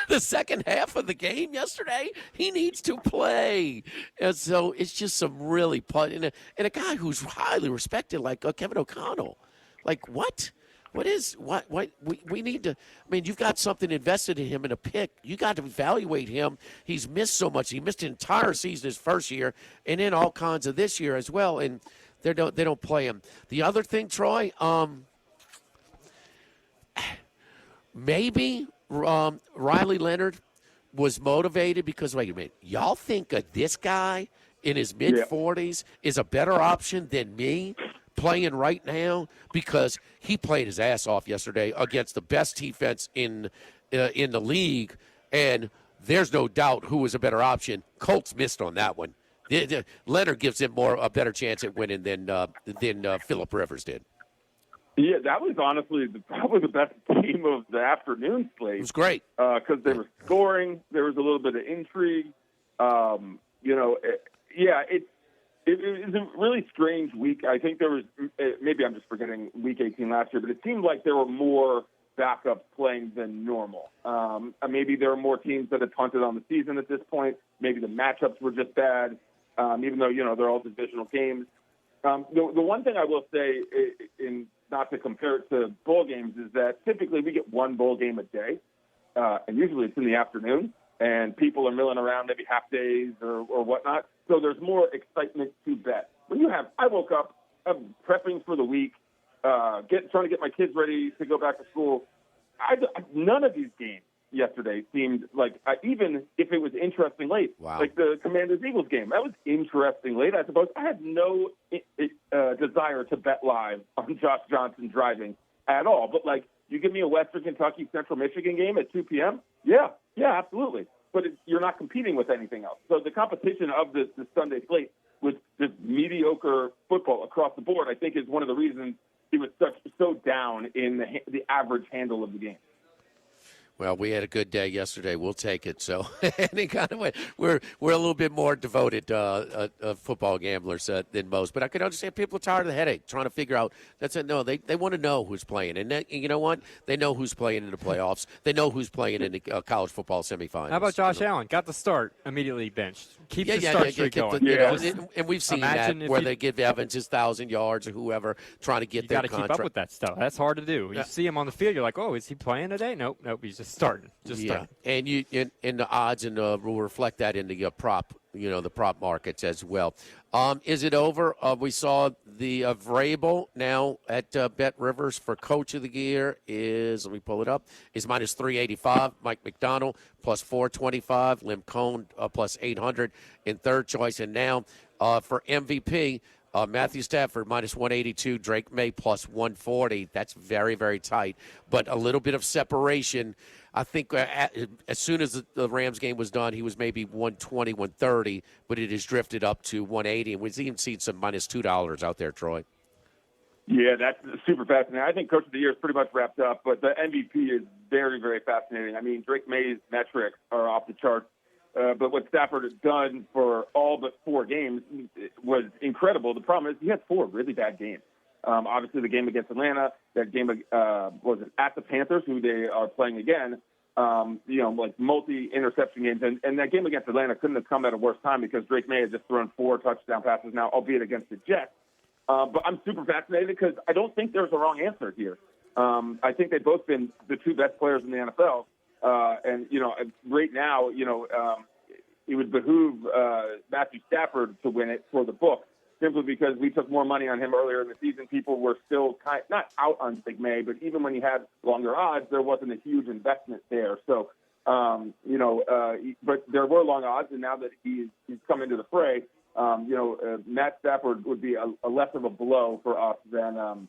Speaker 5: The second half of the game yesterday, he needs to play. And so it's just some really and a guy who's highly respected like Kevin O'Connell. Like what? What we need to. I mean, you've got something invested in him in a pick. You got to evaluate him. He's missed so much. He missed an entire season his first year, and then all kinds of this year as well. And they don't play him. The other thing, Troy, maybe Riley Leonard was motivated because, wait a minute, y'all think this guy in his mid-40s is a better option than me playing right now, because he played his ass off yesterday against the best defense in the league, and there's no doubt who was a better option. Colts missed on that one. Leonard gives him a better chance at winning than Phillip Rivers did.
Speaker 8: Yeah, that was honestly probably the best game of the afternoon slate.
Speaker 5: It was great
Speaker 8: because they were scoring. There was a little bit of intrigue. It was a really strange week. I think there was maybe I'm just forgetting Week 18 last year, but it seemed like there were more backups playing than normal. Maybe there were more teams that had punted on the season at this point. Maybe the matchups were just bad, even though they're all divisional games. The one thing I will say, in not to compare it to bowl games, is that typically we get one bowl game a day, and usually it's in the afternoon, and people are milling around maybe half days or whatnot. So there's more excitement to bet. I woke up, I'm prepping for the week, trying to get my kids ready to go back to school. None of these games yesterday seemed like, even if it was interesting late, like the Commanders-Eagles game, that was interesting late. I suppose I had no desire to bet live on Josh Johnson driving at all. But, you give me a Western Kentucky, Central Michigan game at 2 p.m., yeah, absolutely. But you're not competing with anything else. So the competition of the Sunday slate with just mediocre football across the board, I think, is one of the reasons he was so down in the average handle of the game.
Speaker 5: Well, we had a good day yesterday. We'll take it. So, any kind of way, we're a little bit more devoted football gamblers than most. But I can understand people are tired of the headache, trying to figure out. No, they want to know who's playing, and you know what? They know who's playing in the playoffs. They know who's playing in the college football semifinals.
Speaker 7: How about Josh Allen? Got the start, immediately benched. Keeps the start streak going.
Speaker 5: And we've seen where they give Evans his 1,000 yards or whoever trying to get their contract.
Speaker 7: You got to keep up with that stuff. That's hard to do. You see him on the field, you're like, oh, is he playing today? Nope, he's just starting. Starting.
Speaker 5: And the odds and will reflect that in the prop the prop markets as well. Is it over? We saw the Vrabel now at Bet Rivers for Coach of the Year is, let me pull it up, is minus 385. Mike McDonald plus 425. Lim Cohn plus 800 in third choice. And now for MVP, Matthew Stafford minus 182, Drake May plus 140. That's very, very tight, but a little bit of separation. I think as soon as the Rams game was done, he was maybe 120, 130, but it has drifted up to 180, and we've even seen some minus $2 out there, Troy.
Speaker 8: Yeah, that's super fascinating. I think Coach of the Year is pretty much wrapped up, but the MVP is very, very fascinating. I mean, Drake May's metrics are off the charts. But what Stafford has done for all but 4 games was incredible. The problem is he had 4 really bad games. Obviously, the game against Atlanta, that game was at the Panthers, who they are playing again, like multi-interception games. And that game against Atlanta couldn't have come at a worse time because Drake May had just thrown 4 touchdown passes now, albeit against the Jets. But I'm super fascinated because I don't think there's a wrong answer here. I think they've both been the 2 best players in the NFL. And right now, it would behoove Matthew Stafford to win it for the book, simply because we took more money on him earlier in the season. People were still not out on Drake May, but even when he had longer odds, there wasn't a huge investment there. So, but there were long odds, and now that he's come into the fray, Matt Stafford would be a less of a blow for us than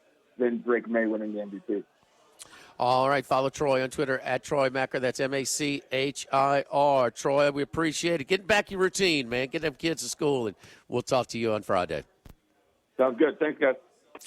Speaker 8: Drake May winning the MVP.
Speaker 5: All right, follow Troy on Twitter at Troy Macker. That's Machir. Troy, we appreciate it. Getting back your routine, man. Get them kids to school, and we'll talk to you on Friday.
Speaker 8: Sounds good. Thanks, guys.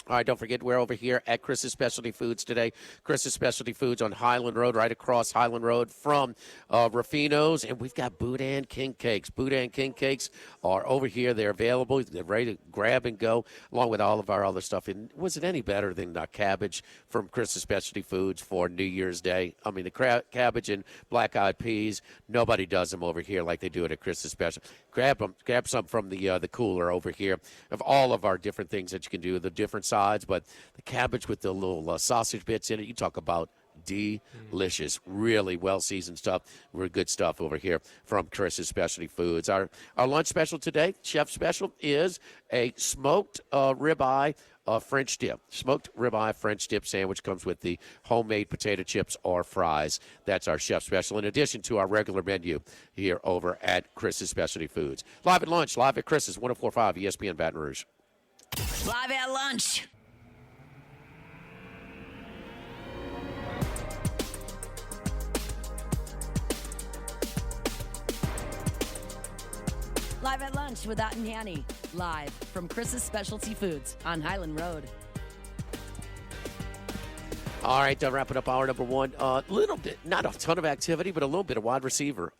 Speaker 5: All right, don't forget, we're over here at Chris's Specialty Foods today. Chris's Specialty Foods on Highland Road, right across Highland Road from Ruffino's. And we've got Boudin King Cakes. Boudin King Cakes are over here. They're available. They're ready to grab and go, along with all of our other stuff. And was it any better than cabbage from Chris's Specialty Foods for New Year's Day? I mean, the cabbage and black-eyed peas, nobody does them over here like they do it at Chris's Special. Grab some from the cooler over here of all of our different things that you can do, the different sides, but the cabbage with the little sausage bits in it, you talk about delicious, really well-seasoned stuff. We're good stuff over here from Chris's Specialty Foods. Our lunch special today, chef special, is a smoked ribeye French dip. Smoked ribeye French dip sandwich comes with the homemade potato chips or fries. That's our chef special, in addition to our regular menu here over at Chris's Specialty Foods. Live at lunch, live at Chris's, 104.5 ESPN Baton Rouge.
Speaker 2: Live at lunch. Live at lunch with Ott and Hanny. Live from Chris's Specialty Foods on Highland Road.
Speaker 5: All right, wrapping up hour number 1. A little bit, not a ton of activity, but a little bit of wide receiver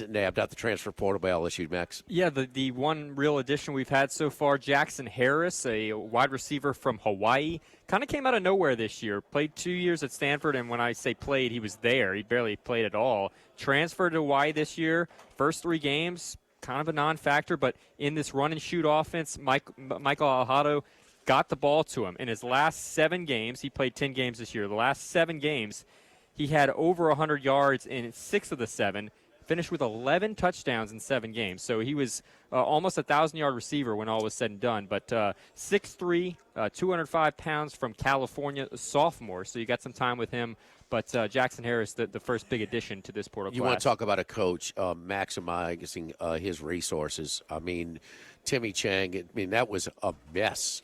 Speaker 5: nabbed out the transfer portal by LSU, Max.
Speaker 7: Yeah, the one real addition we've had so far, Jackson Harris, a wide receiver from Hawaii, kind of came out of nowhere this year. Played 2 years at Stanford, and when I say played, he was there. He barely played at all. Transferred to Hawaii this year. First 3 games, kind of a non-factor, but in this run-and-shoot offense, Michael Alhado got the ball to him. In his last 7 games, he played 10 games this year. The last 7 games, he had over 100 yards in 6 of the 7, finished with 11 touchdowns in 7 games. So he was almost a 1,000-yard receiver when all was said and done. But 6'3", 205 pounds from California, a sophomore. So you got some time with him. But Jackson Harris, the first big addition to this portal class.
Speaker 5: You want to talk about a coach maximizing his resources. I mean, Timmy Chang, that was a mess.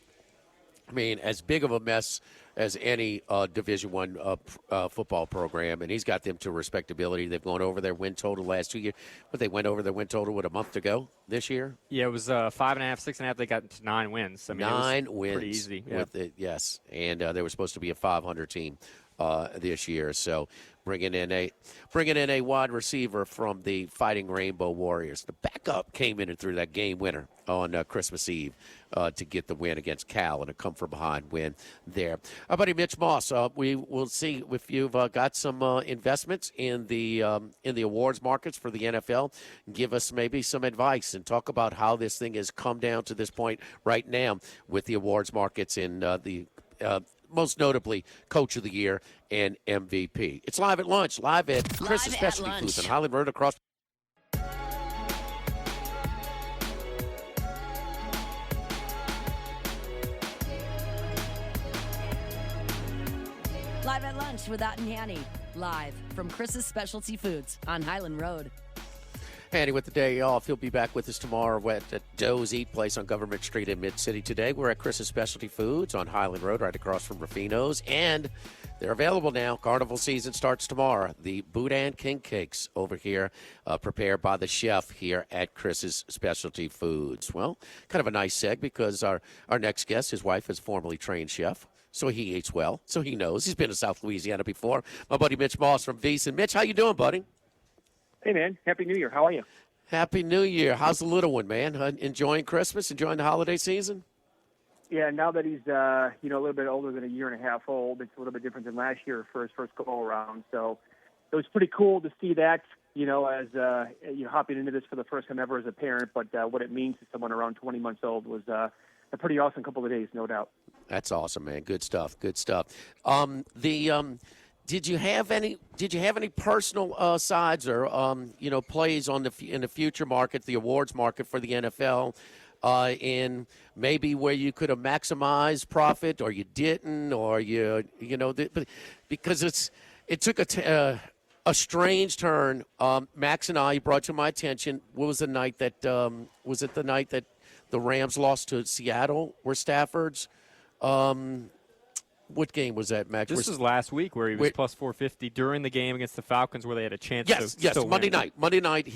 Speaker 5: As big of a mess as any Division I football program, and he's got them to respectability. They've gone over their win total last 2 years, but they went over their win total, a month ago this year?
Speaker 7: Yeah, it was 5.5, 6.5. They got to 9 wins.
Speaker 5: 9 wins.
Speaker 7: Pretty easy. Yeah.
Speaker 5: With it, yes, and they were supposed to be a 500 team this year. So bringing in a wide receiver from the Fighting Rainbow Warriors. The backup came in and threw that game winner on Christmas Eve to get the win against Cal and a come-from-behind win there. Our buddy Mitch Moss, we will see if you've got some investments in the awards markets for the NFL. Give us maybe some advice and talk about how this thing has come down to this point right now with the awards markets in the most notably Coach of the Year and MVP. It's live at lunch, live at Chris's Specialty Foods on Highland Road across.
Speaker 1: Live at Lunch with Ott and Hanny. Live from Chris's Specialty Foods on Highland Road.
Speaker 5: Hanny with the day off. He'll be back with us tomorrow at Doe's Eat Place on Government Street in Mid-City. Today, we're at Chris's Specialty Foods on Highland Road, right across from Rufino's. And they're available now. Carnival season starts tomorrow. The Boudin King Cakes over here, prepared by the chef here at Chris's Specialty Foods. Well, kind of a nice seg because our next guest, his wife, is a formerly trained chef. So he eats well. So he knows. He's been to South Louisiana before. My buddy Mitch Moss from Beeson. Mitch, how you doing, buddy?
Speaker 9: Hey, man. Happy New Year. How are you?
Speaker 5: Happy New Year. How's the little one, man? Enjoying Christmas? Enjoying the holiday season?
Speaker 9: Yeah, now that he's a little bit older than a year and a half old, it's a little bit different than last year for his first go-around. So it was pretty cool to see that, as hopping into this for the first time ever as a parent. But what it means to someone around 20 months old was a pretty awesome couple of days, no doubt.
Speaker 5: That's awesome, man. Good stuff. Good stuff. Did you have any personal sides or plays in the future market, the awards market for the NFL, in maybe where you could have maximized profit or you didn't, or because it took a strange turn. Max and I brought to my attention. What was the night that was it the night that the Rams lost to Seattle? Were Stafford's? What game was that, Max?
Speaker 7: This was last week where he was plus 450 during the game against the Falcons where they had a chance to still
Speaker 5: Monday
Speaker 7: win.
Speaker 5: night. Monday night,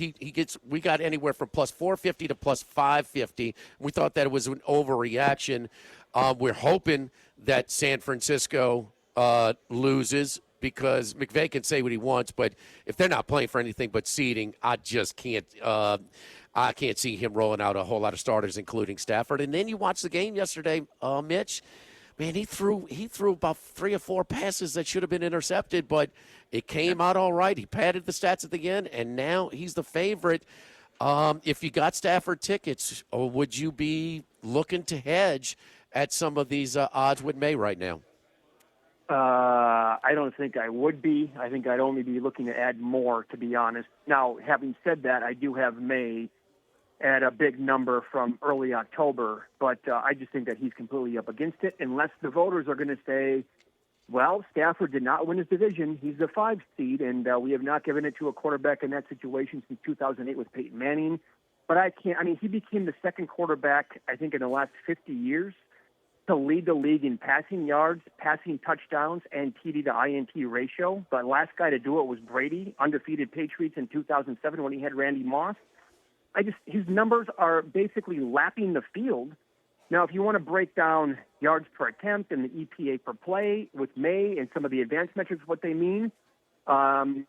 Speaker 5: we got anywhere from plus 450 to plus 550. We thought that it was an overreaction. We're hoping that San Francisco loses because McVay can say what he wants, but if they're not playing for anything but seeding, I just can't I can't see him rolling out a whole lot of starters, including Stafford. And then you watch the game yesterday, Mitch. Man, he threw about 3 or 4 passes that should have been intercepted, but it came out all right. He padded the stats at the end, and now he's the favorite. If you got Stafford tickets, would you be looking to hedge at some of these odds with May right now?
Speaker 9: I don't think I would be. I think I'd only be looking to add more, to be honest. Now, having said that, I do have May at a big number from early October, but I just think that he's completely up against it unless the voters are going to say, well, Stafford did not win his division. He's the 5 seed, and we have not given it to a quarterback in that situation since 2008 with Peyton Manning. But he became the second quarterback, I think, in the last 50 years to lead the league in passing yards, passing touchdowns, and TD to INT ratio. The last guy to do it was Brady, undefeated Patriots in 2007 when he had Randy Moss. His numbers are basically lapping the field. Now, if you want to break down yards per attempt and the EPA per play with May and some of the advanced metrics, what they mean, and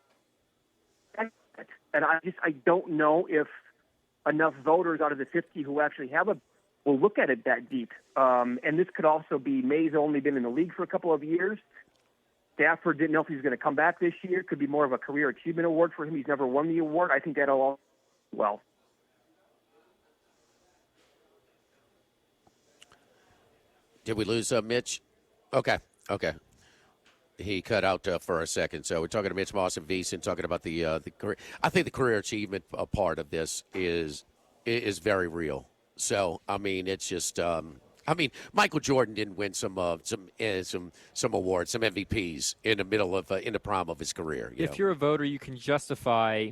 Speaker 9: I don't know if enough voters out of the 50 who actually will look at it that deep. And this could also be May's only been in the league for a couple of years. Stafford didn't know if he was going to come back this year. Could be more of a career achievement award for him. He's never won the award. I think that'll all well.
Speaker 5: Did we lose Mitch? Okay. He cut out for a second. So we're talking to Mitch Moss and Veason, talking about the career. I think the career achievement part of this is very real. So it's just. Michael Jordan didn't win some awards, some MVPs in the middle of in the prime of his career.
Speaker 7: If you're a voter, you can justify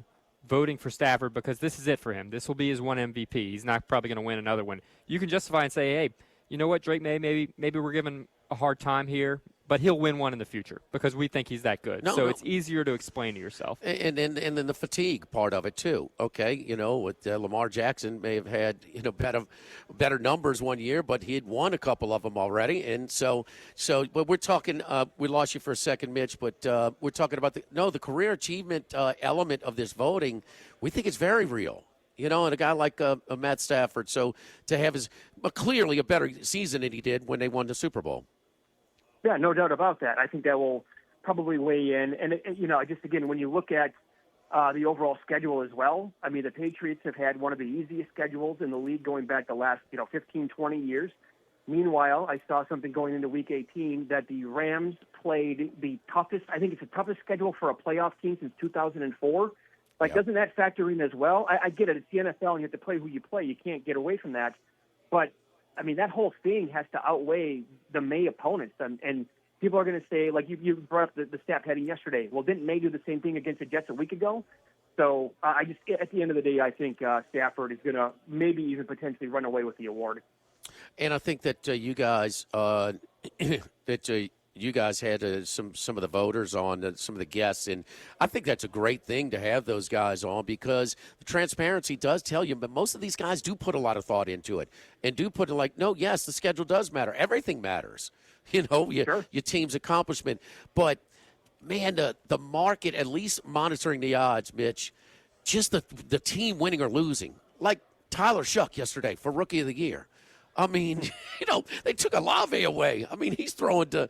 Speaker 7: voting for Stafford because this is it for him. This will be his one MVP. He's not probably going to win another one. You can justify and say, hey, you know what, Drake May, maybe we're giving a hard time here, but he'll win one in the future because we think he's that good. It's easier to explain to yourself.
Speaker 5: And then the fatigue part of it too. Okay, with Lamar Jackson may have had better numbers one year, but he had won a couple of them already. And so but we're talking. We lost you for a second, Mitch, but we're talking about the career achievement element of this voting. We think it's very real. And a guy like Matt Stafford, so to have clearly a better season than he did when they won the Super Bowl.
Speaker 9: Yeah, no doubt about that. I think that will probably weigh in. And just again, when you look at the overall schedule as well, the Patriots have had one of the easiest schedules in the league going back the last 15, 20 years. Meanwhile, I saw something going into Week 18 that the Rams played the toughest. I think it's the toughest schedule for a playoff team since 2004. Doesn't that factor in as well? I get it. It's the NFL, and you have to play who you play. You can't get away from that. But, that whole thing has to outweigh the May opponents. And people are going to say, like you brought up the stat heading yesterday. Well, didn't May do the same thing against the Jets a week ago? So I just, at the end of the day, I think Stafford is going to maybe even potentially run away with the award.
Speaker 5: And I think that you guys you guys had some of the voters on, some of the guests, and I think that's a great thing to have those guys on because the transparency does tell you, but most of these guys do put a lot of thought into it and do put it like, no, yes, the schedule does matter. Everything matters, your team's accomplishment. But, man, the market, at least monitoring the odds, Mitch, just the team winning or losing, like Tyler Shuck yesterday for Rookie of the Year. I mean, they took Olave away. I mean, he's throwing to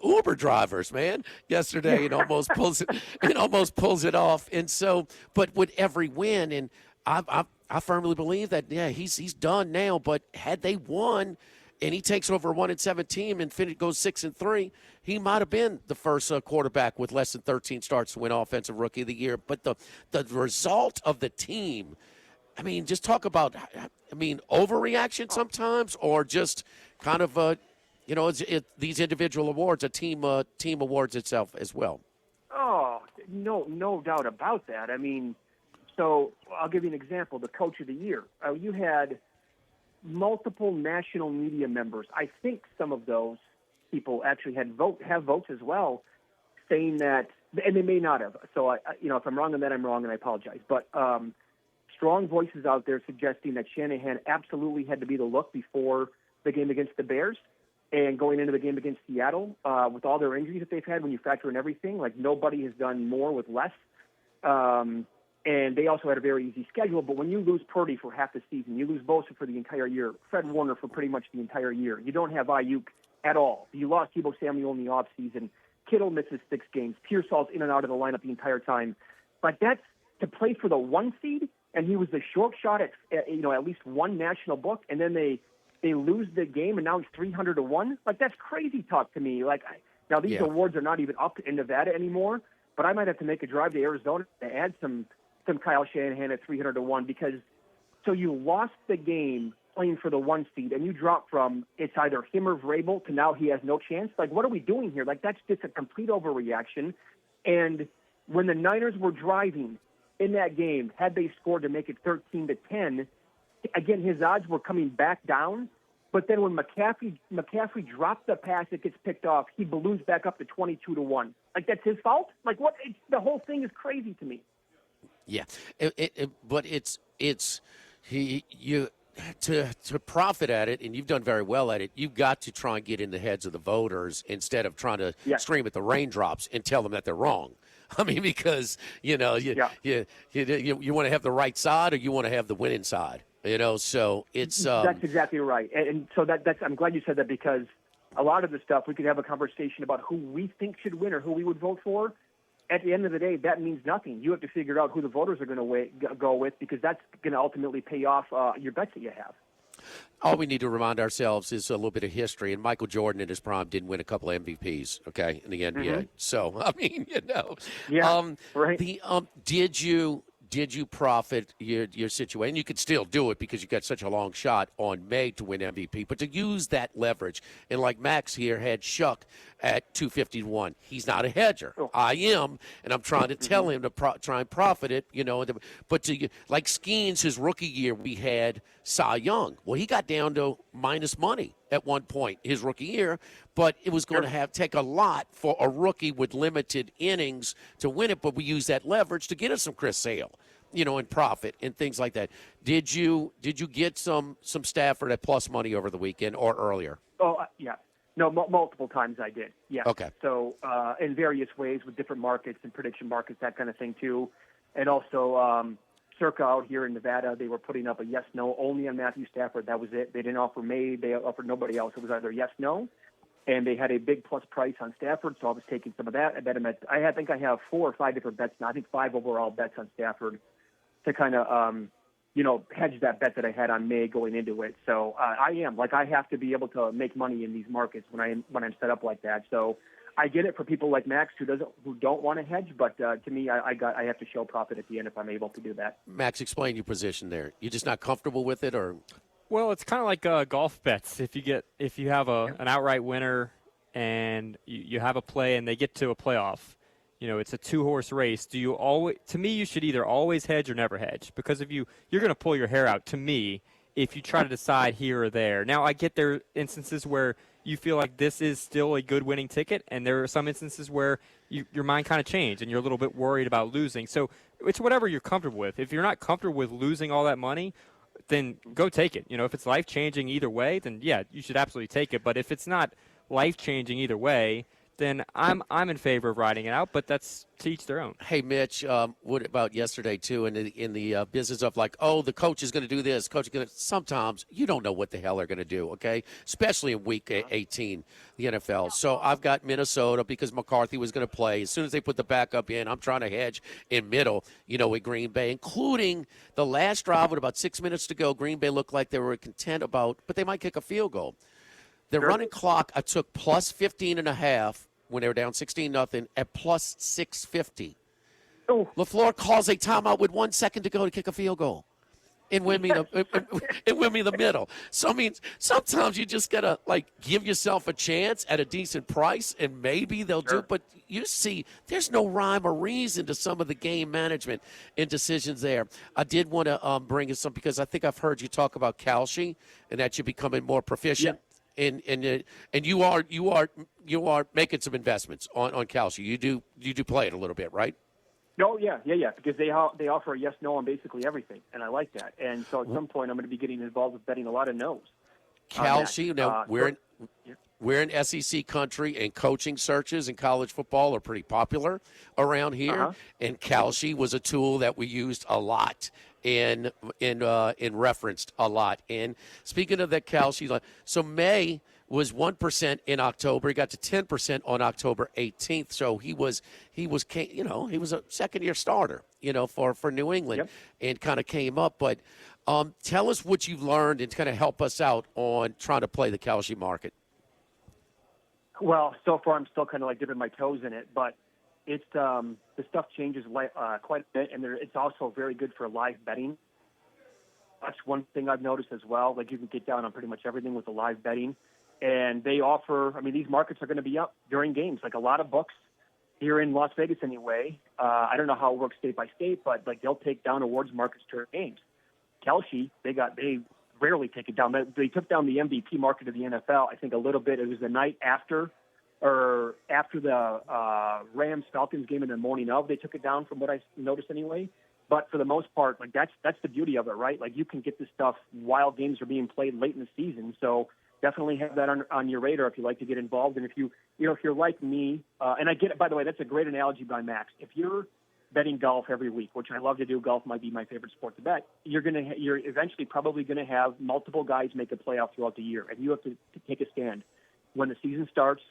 Speaker 5: Uber drivers, man. Yesterday, and almost pulls it off. And so, but with every win, and I firmly believe that he's done now. But had they won, and he takes over a 1-7 team and goes 6-3, he might have been the first quarterback with less than 13 starts to win Offensive Rookie of the Year. But the result of the team. I mean, just talk about, overreaction sometimes, or just kind of, these individual awards, a team awards itself as well.
Speaker 9: Oh, no doubt about that. I mean, so I'll give you an example. The Coach of the Year. You had multiple national media members. I think some of those people actually have votes as well, saying that, and they may not have. So if I'm wrong on that, I'm wrong, and I apologize. But strong voices out there suggesting that Shanahan absolutely had to be the look before the game against the Bears and going into the game against Seattle with all their injuries that they've had when you factor in everything. Like, nobody has done more with less. And they also had a very easy schedule. But when you lose Purdy for half the season, you lose Bosa for the entire year, Fred Warner for pretty much the entire year. You don't have Ayuk at all. You lost Tebow Samuel in the offseason. Kittle misses 6 games. Pearsall's in and out of the lineup the entire time. But that's to play for the 1 seed. And he was the short shot at least one national book, and then they lose the game, and now he's 300-1. Like, that's crazy talk to me. Like, now these awards are not even up in Nevada anymore, but I might have to make a drive to Arizona to add some Kyle Shanahan at 300-1 because so you lost the game playing for the 1 seed, and you drop from it's either him or Vrabel to now he has no chance. Like, what are we doing here? Like, that's just a complete overreaction. And when the Niners were driving in that game, had they scored to make it 13-10, again, his odds were coming back down. But then when McCaffrey dropped the pass, it gets picked off, he balloons back up to 22-1. Like, that's his fault? Like, what? The whole thing is crazy to me.
Speaker 5: Yeah, but to profit at it, and you've done very well at it, you've got to try and get in the heads of the voters instead of trying to scream at the raindrops and tell them that they're wrong. I mean, because, you want to have the right side or you want to have the winning side, so it's.
Speaker 9: That's exactly right. And so that's, I'm glad you said that because a lot of the stuff, we could have a conversation about who we think should win or who we would vote for. At the end of the day, that means nothing. You have to figure out who the voters are going to go with because that's going to ultimately pay off your bets that you have.
Speaker 5: All we need to remind ourselves is a little bit of history. And Michael Jordan in his prime didn't win a couple of MVPs, in the NBA. Mm-hmm. So, I mean,
Speaker 9: right.
Speaker 5: Did you profit your situation? You could still do it because you got such a long shot on May to win MVP, but to use that leverage, and like Max here had Shuck at 251. He's not a hedger. Oh. I am, and I'm trying to tell him to try and profit it, But like Skeens, his rookie year, we had Cy Young. Well, he got down to minus money at one point his rookie year, but it was going to take a lot for a rookie with limited innings to win it. But we used that leverage to get us some Chris Sale, and profit and things like that. Did you get some Stafford at plus money over the weekend or earlier?
Speaker 9: Oh, yeah. No, multiple times I did. Yeah.
Speaker 5: Okay.
Speaker 9: So in various ways with different markets and prediction markets, that kind of thing too, and also. Circa out here in Nevada, they were putting up a yes/no only on Matthew Stafford. That was it. They didn't offer May. They offered nobody else. It was either yes/no, and they had a big plus price on Stafford, so I was taking some of that. I bet him I think I have 4 or 5 different bets now. I think 5 overall bets on Stafford to kind of, hedge that bet that I had on May going into it. So I have to be able to make money in these markets when I'm set up like that. So I get it for people like Max who don't want to hedge, but to me, I have to show profit at the end if I'm able to do that.
Speaker 5: Max, explain your position there. You're just not comfortable with it, or?
Speaker 7: Well, it's kind of like golf bets. If you have an outright winner and you have a play and they get to a playoff, it's a 2-horse race. Do you always? To me, you should either always hedge or never hedge, because if you're going to pull your hair out. To me, if you try to decide here or there. Now, I get there are instances where you feel like this is still a good winning ticket, and there are some instances where your mind kind of changed and you're a little bit worried about losing. So it's whatever you're comfortable with. If you're not comfortable with losing all that money, then go take it. If it's life-changing either way, then, yeah, you should absolutely take it. But if it's not life-changing either way, then I'm in favor of riding it out, but that's to each their own.
Speaker 5: Hey, Mitch, what about yesterday, too, in the business of like, the coach is going to do this, coach is going to – sometimes you don't know what the hell they're going to do, okay, especially in Week 18, the NFL. So I've got Minnesota because McCarthy was going to play. As soon as they put the backup in, I'm trying to hedge in middle, with Green Bay, including the last drive with about 6 minutes to go. Green Bay looked like they were content but they might kick a field goal. The running clock, I took plus 15.5 when they were down 16-0 at plus 650.
Speaker 9: Oh.
Speaker 5: LaFleur calls a timeout with 1 second to go to kick a field goal and win me the middle. So, I mean, sometimes you just got to, give yourself a chance at a decent price, and maybe they'll do it. But you see, there's no rhyme or reason to some of the game management and decisions there. I did want to bring in some, because I think I've heard you talk about Kalshi and that you're becoming more proficient.
Speaker 9: Yeah.
Speaker 5: And you are making some investments on Kalshi. You do play it a little bit, right?
Speaker 9: No, yeah, because they offer a yes, no on basically everything, and I like that. And so at some point, I'm going to be getting involved with betting a lot of no's.
Speaker 5: Kalshi, now we're in SEC country, and coaching searches in college football are pretty popular around here. And Kalshi was a tool that we used a lot. In referenced a lot. And speaking of that Kalshi, so May was 1% in October. He got to 10% on October 18th. So he was a second-year starter, for New England, and kind of came up. But tell us what you've learned and kind of help us out on trying to play the Kalshi market.
Speaker 9: Well, so far I'm still kind of dipping my toes in it, but it's the stuff changes quite a bit, and it's also very good for live betting. That's one thing I've noticed as well. You can get down on pretty much everything with the live betting, and they offer. I mean, these markets are going to be up during games. A lot of books here in Las Vegas, anyway. I don't know how it works state by state, but they'll take down awards markets during games. Kalshi, they rarely take it down. They took down the MVP market of the NFL. I think a little bit. It was the night after. Or after the Rams-Falcons game in the morning of, they took it down from what I noticed anyway. But for the most part, that's the beauty of it, right? You can get this stuff while games are being played late in the season. So definitely have that on your radar if you like to get involved. And if you're like me, and I get it, by the way, that's a great analogy by Max. If you're betting golf every week, which I love to do, golf might be my favorite sport to bet, you're eventually probably going to have multiple guys make a playoff throughout the year. And you have to take a stand when the season starts.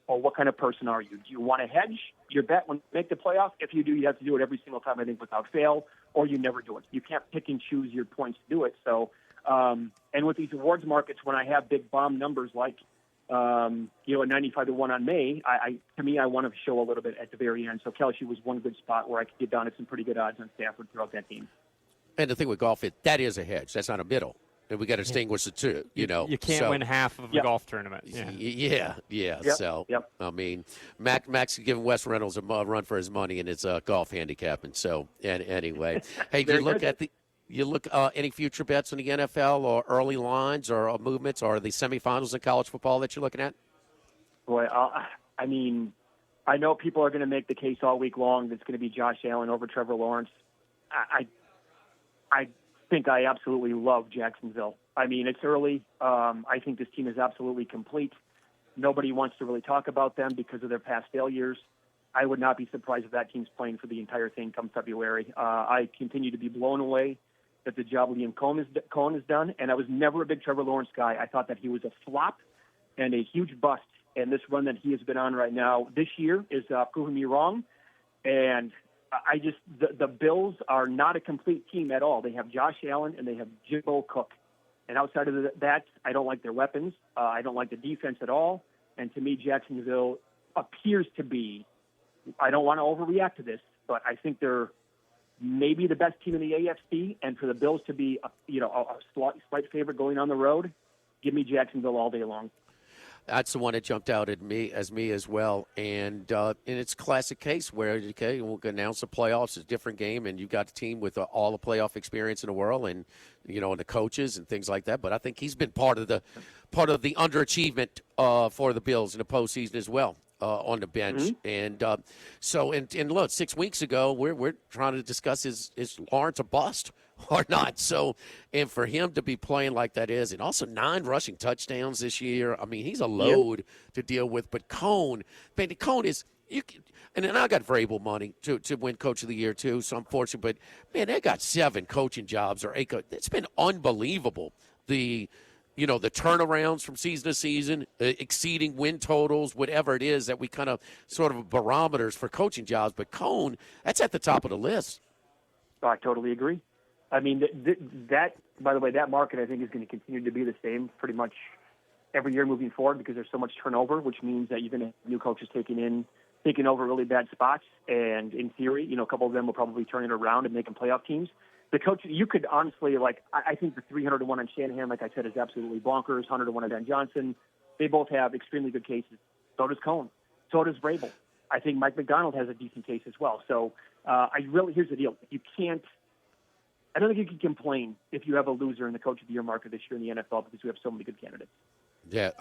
Speaker 9: Or what kind of person are you? Do you want to hedge your bet when you make the playoff? If you do, you have to do it every single time, I think, without fail, or you never do it. You can't pick and choose your points to do it. So, and with these awards markets, when I have big bomb numbers like, a 95-1 on May, to me, I want to show a little bit at the very end. So Kalshi was one good spot where I could get down at some pretty good odds on Stafford throughout that team.
Speaker 5: And the thing with golf, that is a hedge. That's not a middle. And we got to distinguish the two,
Speaker 7: You can't win half of a golf tournament.
Speaker 5: Yeah.
Speaker 9: Yep.
Speaker 5: So, I mean, Max is giving Wes Reynolds a run for his money in his golf handicapping. So, anyway. Hey, do you look any future bets in the NFL or early lines or movements or the semifinals in college football that you're looking at?
Speaker 9: Boy, I mean, I know people are going to make the case all week long that it's going to be Josh Allen over Trevor Lawrence. I think I absolutely love Jacksonville. I mean, it's early. I think this team is absolutely complete. Nobody wants to really talk about them because of their past failures. I would not be surprised if that team's playing for the entire thing come February. I continue to be blown away at the job Liam Cohen has done, and I was never a big Trevor Lawrence guy. I thought that he was a flop and a huge bust, and this run that he has been on right now this year is proving me wrong. And the Bills are not a complete team at all. They have Josh Allen and they have Jimbo Cook. And outside of that, I don't like their weapons. I don't like the defense at all. And to me, Jacksonville appears to be, I don't want to overreact to this, but I think they're maybe the best team in the AFC. And for the Bills to be, a slight favorite going on the road, give me Jacksonville all day long.
Speaker 5: That's the one that jumped out at me as well, and it's a classic case where we'll announce the playoffs. It's a different game, and you've got a team with all the playoff experience in the world, and and the coaches and things like that. But I think he's been part of the underachievement for the Bills in the postseason as well. On the bench, and look, 6 weeks ago we're trying to discuss is Lawrence a bust or not? So, and for him to be playing like that and also 9 rushing touchdowns this year. I mean, he's a load to deal with. But Cone is and then I got Vrabel money to win Coach of the Year too. So I'm fortunate, but man, they got 7 coaching jobs or 8. It's been unbelievable. The turnarounds from season to season, exceeding win totals, whatever it is that we kind of sort of barometers for coaching jobs. But Cone, that's at the top of the list.
Speaker 9: Oh, I totally agree. I mean, that, by the way, that market I think is going to continue to be the same pretty much every year moving forward because there's so much turnover, which means that you're going to have new coaches taking over really bad spots. And in theory, a couple of them will probably turn it around and make them playoff teams. The coach, you could honestly, I think the 300-1 on Shanahan, like I said, is absolutely bonkers. 100-1 on Dan Johnson. They both have extremely good cases. So does Cone. So does Vrabel. I think Mike McDonald has a decent case as well. So here's the deal. I don't think you can complain if you have a loser in the Coach of the Year market this year in the NFL because we have so many good candidates.
Speaker 5: Yeah,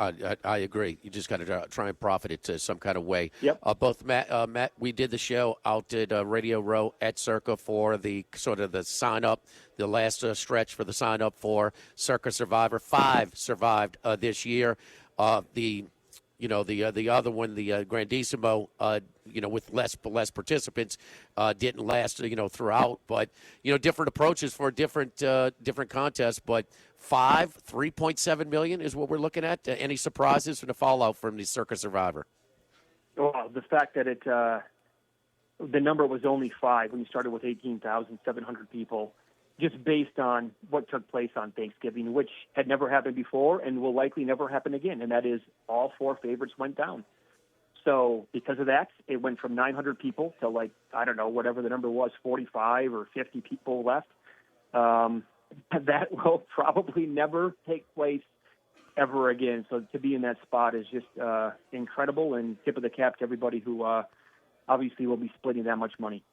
Speaker 5: I agree. You just got to try and profit it to some kind of way.
Speaker 9: Yep.
Speaker 5: Both Matt, we did the show out at Radio Row at Circa for the sort of the sign up, the last stretch for the sign up for Circa Survivor. 5 survived this year. The other one, the Grandissimo, with less participants, didn't last, throughout. But different approaches for different contests. But 3.7 million is what we're looking at. Any surprises from the fallout from the Circa Survivor?
Speaker 9: Well, the fact that the number was only 5 when you started with 18,700 people, just based on what took place on Thanksgiving, which had never happened before and will likely never happen again, and that is all 4 favorites went down. So because of that, it went from 900 people to whatever the number was, 45 or 50 people left. That will probably never take place ever again. So to be in that spot is just incredible, and tip of the cap to everybody who obviously will be splitting that much money.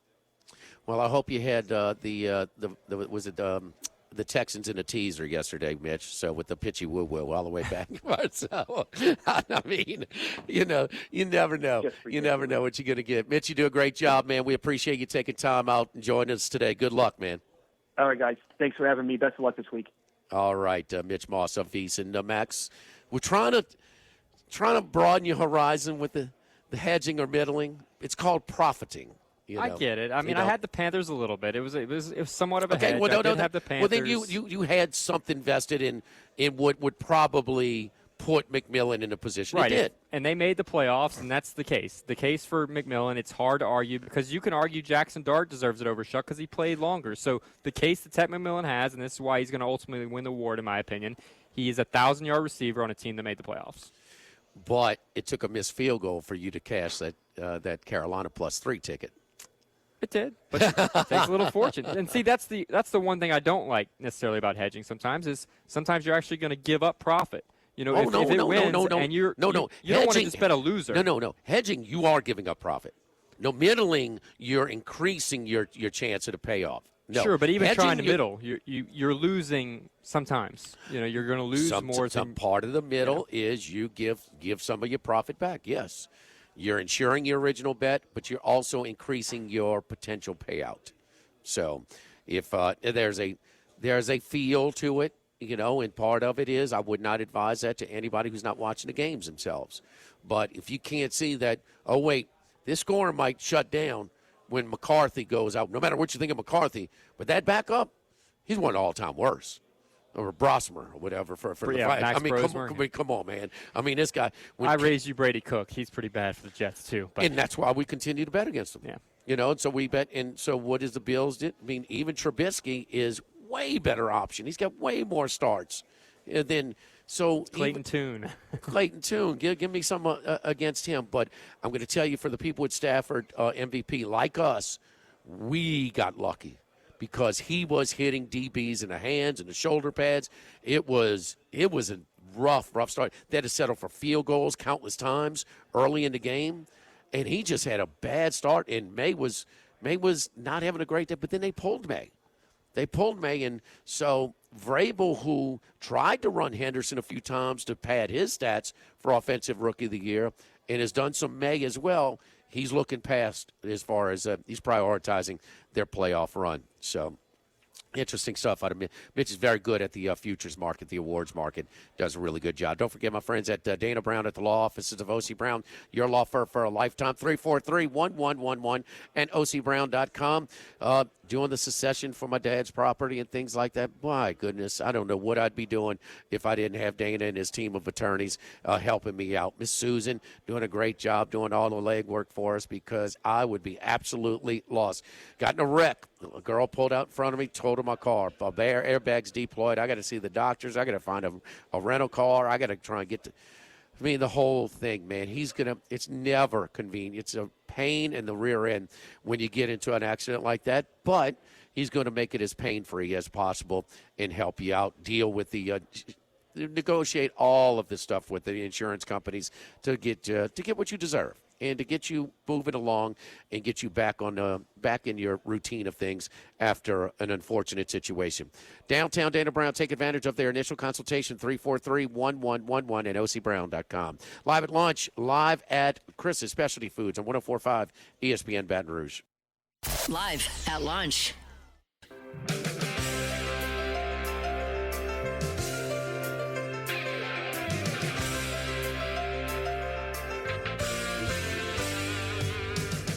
Speaker 5: Well, I hope you had the Texans in a teaser yesterday, Mitch. So with the pitchy woo woo all the way back. So I mean, you never know. You never know what you're going to get. Mitch, you do a great job, man. We appreciate you taking time out and joining us today. Good luck, man.
Speaker 9: All right, guys. Thanks for having me. Best of luck this week.
Speaker 5: All right, Mitch Moss of VEASAN. Max, we're trying to broaden your horizon with the hedging or middling. It's called profiting.
Speaker 7: I get it. I mean, I had the Panthers a little bit. It was somewhat of a hedge.
Speaker 5: Well,
Speaker 7: I didn't have the Panthers.
Speaker 5: Well, then you had something vested in what would probably put McMillan in a position.
Speaker 7: Right,
Speaker 5: it did.
Speaker 7: And they made the playoffs, and that's the case. The case for McMillan, it's hard to argue because you can argue Jackson Dart deserves it over Shuck because he played longer. So the case that Ted McMillan has, and this is why he's going to ultimately win the award, in my opinion, he is a 1,000-yard receiver on a team that made the playoffs.
Speaker 5: But it took a missed field goal for you to cash that Carolina +3 ticket.
Speaker 7: It did, but it takes a little fortune. And see, that's the one thing I don't like necessarily about hedging sometimes is sometimes you're actually going to give up profit. If it wins and you don't want to just bet a loser.
Speaker 5: No. Hedging, you are giving up profit. No, middling, you're increasing your chance at a payoff. No.
Speaker 7: Sure, but even
Speaker 5: hedging,
Speaker 7: trying to middle, you're losing sometimes. You're going to lose more.
Speaker 5: Some part of the middle is you give some of your profit back, yes. You're insuring your original bet, but you're also increasing your potential payout. So if there's a feel to it, and part of it is I would not advise that to anybody who's not watching the games themselves. But if you can't see that, oh, wait, this scorer might shut down when McCarthy goes out, no matter what you think of McCarthy, but that backup, he's one of the all-time worst. Or Brosmer or whatever for the fight.
Speaker 7: Max
Speaker 5: I mean,
Speaker 7: Brosmer.
Speaker 5: come on, man. I mean, this guy.
Speaker 7: I raised you Brady Cook. He's pretty bad for the Jets too. But.
Speaker 5: And that's why we continue to bet against them.
Speaker 7: Yeah.
Speaker 5: And so we bet. And so what is the Bills did? I mean, even Trubisky is way better option. He's got way more starts than so.
Speaker 7: Clayton Tune.
Speaker 5: Clayton Tune. Give me some against him. But I'm going to tell you, for the people at Stafford, MVP like us, we got lucky. Because he was hitting DBs in the hands and the shoulder pads. It was a rough start. They had to settle for field goals countless times early in the game, and he just had a bad start. And May was not having a great day, but then they pulled May. And so Vrabel, who tried to run Henderson a few times to pad his stats for Offensive Rookie of the Year and has done some May as well, he's looking past as far as he's prioritizing their playoff run. So interesting stuff out of Mitch. Mitch is very good at the futures market, the awards market. Does a really good job. Don't forget my friends at Dana Brown at the law offices of O.C. Brown, your law firm for a lifetime, 343-1111 and ocbrown.com. Doing the succession for my dad's property and things like that. My goodness, I don't know what I'd be doing if I didn't have Dana and his team of attorneys helping me out. Miss Susan doing a great job doing all the legwork for us because I would be absolutely lost. Got in a wreck. A girl pulled out in front of me, totaled my car. Airbags deployed. I got to see the doctors. I got to find a rental car. I got to try and get to. I mean, the whole thing, man, it's never convenient. It's a pain in the rear end when you get into an accident like that, but he's going to make it as pain-free as possible and help you out, deal with negotiate all of this stuff with the insurance companies to get what you deserve and to get you moving along and get you back in your routine of things after an unfortunate situation. Downtown Dana Brown, take advantage of their initial consultation, 343-1111 at ocbrown.com. Live at lunch, live at Chris's Specialty Foods on 104.5 ESPN Baton Rouge.
Speaker 2: Live at lunch.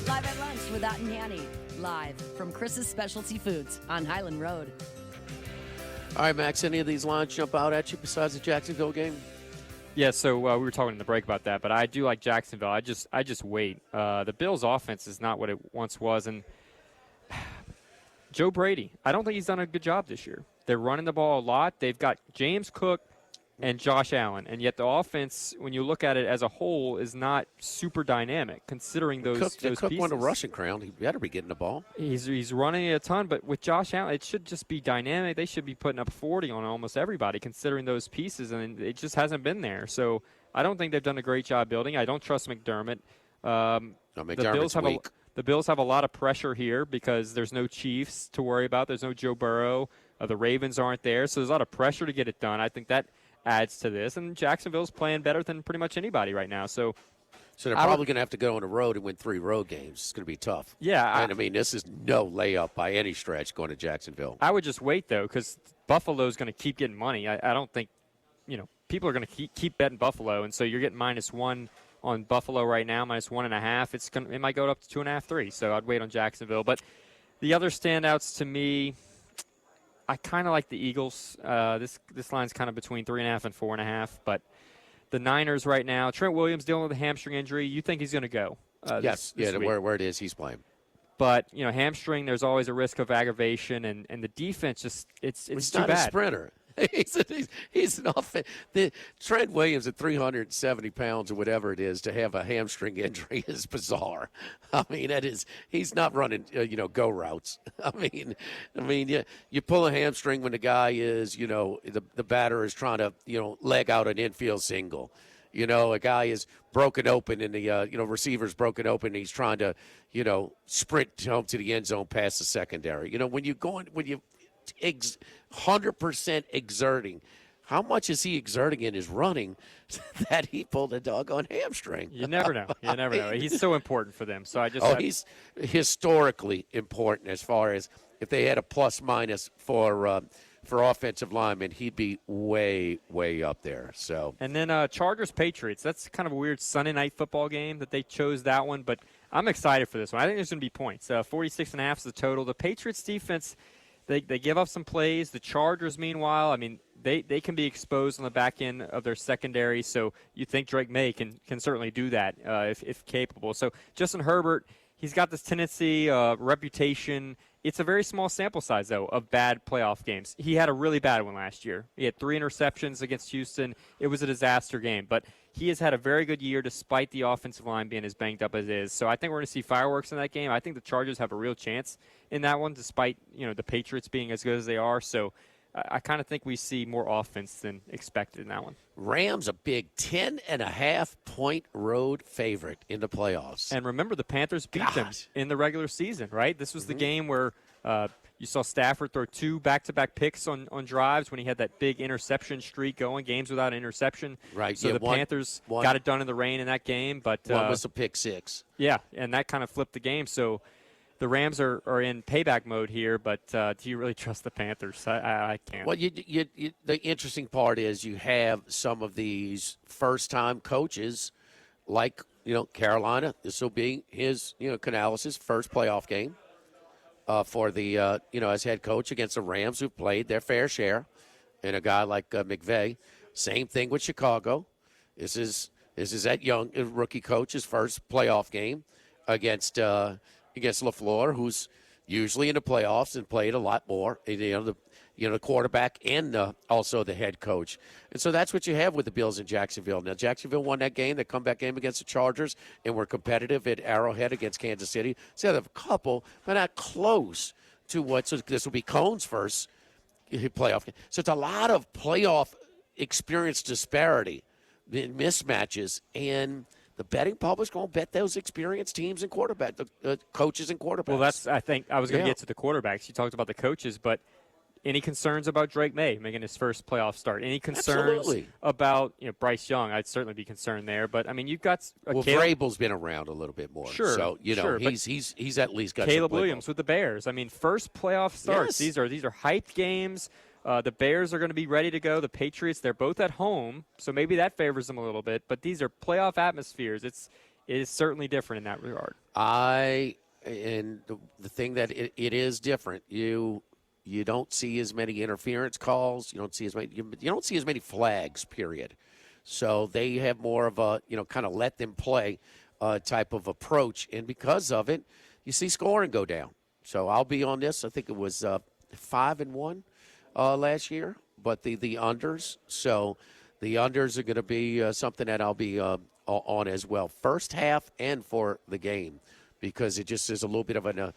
Speaker 2: Live at lunch with Ott and Hanny. Live from Chris's Specialty Foods on Highland Road.
Speaker 5: All right, Max, any of these lines jump out at you besides the Jacksonville game?
Speaker 7: Yeah, so we were talking in the break about that, but I do like Jacksonville. I just wait. The Bills' offense is not what it once was, and Joe Brady, I don't think he's done a good job this year. They're running the ball a lot. They've got James Cook and Josh Allen, and yet the offense, when you look at it as a whole, is not super dynamic considering those pieces.
Speaker 5: Cook won a rushing crown. He better be getting the ball.
Speaker 7: He's running it a ton, but with Josh Allen, it should just be dynamic. They should be putting up 40 on almost everybody considering those pieces, and it just hasn't been there. So I don't think they've done a great job building. I don't trust McDermott.
Speaker 5: McDermott's weak.
Speaker 7: The Bills have a lot of pressure here because there's no Chiefs to worry about. There's no Joe Burrow. The Ravens aren't there, so there's a lot of pressure to get it done. I think that adds to this, and Jacksonville's playing better than pretty much anybody right now. So
Speaker 5: they're probably going to have to go on the road and win 3 road games. It's going to be tough.
Speaker 7: Yeah.
Speaker 5: I mean, this is no layup by any stretch going to Jacksonville.
Speaker 7: I would just wait, though, because Buffalo's going to keep getting money. I don't think, people are going to keep betting Buffalo, and so you're getting -1 on Buffalo right now, -1.5. It might go up to 2.5, 3. So I'd wait on Jacksonville. But the other standouts to me, I kind of like the Eagles. This line's kind of between 3.5 and 4.5. But the Niners right now, Trent Williams dealing with a hamstring injury. You think he's going to go?
Speaker 5: Yes. Where it is, he's playing.
Speaker 7: But hamstring, there's always a risk of aggravation, and the defense it's
Speaker 5: he's
Speaker 7: too
Speaker 5: not
Speaker 7: bad.
Speaker 5: A sprinter. He's an offense. Trent Williams at 370 pounds or whatever it is to have a hamstring injury is bizarre. I mean, he's not running, go routes. I mean, you pull a hamstring when the guy is, the batter is trying to, leg out an infield single. A guy is broken open and the, receiver's broken open and he's trying to, sprint home to the end zone past the secondary. When you 100% exerting. How much is he exerting in his running that he pulled a doggone hamstring?
Speaker 7: You never know. He's so important for them. So
Speaker 5: he's historically important as far as if they had a plus-minus for offensive linemen, he'd be way, way up there. So.
Speaker 7: And then Chargers-Patriots. That's kind of a weird Sunday night football game that they chose that one, but I'm excited for this one. I think there's going to be points. 46.5 is the total. The Patriots defense, They give up some plays. The Chargers, meanwhile, I mean, they can be exposed on the back end of their secondary, so you think Drake May can certainly do that if capable. So Justin Herbert, he's got this tendency, reputation. It's a very small sample size, though, of bad playoff games. He had a really bad one last year. He had 3 interceptions against Houston. It was a disaster game, but he has had a very good year despite the offensive line being as banged up as it is. So I think we're going to see fireworks in that game. I think the Chargers have a real chance in that one despite, the Patriots being as good as they are. So I kind of think we see more offense than expected in that one.
Speaker 5: Rams a big 10.5-point road favorite in the playoffs.
Speaker 7: And remember, the Panthers beat them in the regular season, right? This was the game where you saw Stafford throw 2 back-to-back picks on drives when he had that big interception streak going, games without interception.
Speaker 5: Right.
Speaker 7: So the Panthers got it done in the rain in that game. But
Speaker 5: one was a pick 6.
Speaker 7: Yeah, and that kind of flipped the game. So the Rams are in payback mode here, but do you really trust the Panthers? I can't.
Speaker 5: Well, the interesting part is you have some of these first-time coaches like, Carolina. This will be his, Canales' first playoff game. For the, as head coach against the Rams, who've played their fair share, and a guy like McVay. Same thing with Chicago. This is that young rookie coach's first playoff game against LaFleur, who's usually in the playoffs and played a lot more. The quarterback and also the head coach. And so that's what you have with the Bills in Jacksonville. Now, Jacksonville won that game, the comeback game against the Chargers, and were competitive at Arrowhead against Kansas City. So they have a couple, but not close to so this will be Cohn's first playoff game. So it's a lot of playoff experience disparity, mismatches, and the betting public's going to bet those experienced teams and coaches and quarterbacks.
Speaker 7: Well, I think I was going to get to the quarterbacks. You talked about the coaches, but any concerns about Drake May making his first playoff start? Any concerns about Bryce Young? I'd certainly be concerned there. But I mean, you've got
Speaker 5: Vrabel's been around a little bit more,
Speaker 7: sure.
Speaker 5: So he's at least got
Speaker 7: Caleb
Speaker 5: some
Speaker 7: Williams with the Bears. I mean, first playoff starts.
Speaker 5: Yes.
Speaker 7: These are hyped games. The Bears are going to be ready to go. The Patriots, they're both at home, so maybe that favors them a little bit. But these are playoff atmospheres. It is certainly different in that regard.
Speaker 5: The thing that it is different. You don't see as many interference calls. You don't see as many flags. Period. So they have more of a kind of let them play type of approach, and because of it, you see scoring go down. So I'll be on this. I think it was 5-1 last year, but the unders. So the unders are going to be something that I'll be on as well, first half and for the game, because it just is a little bit of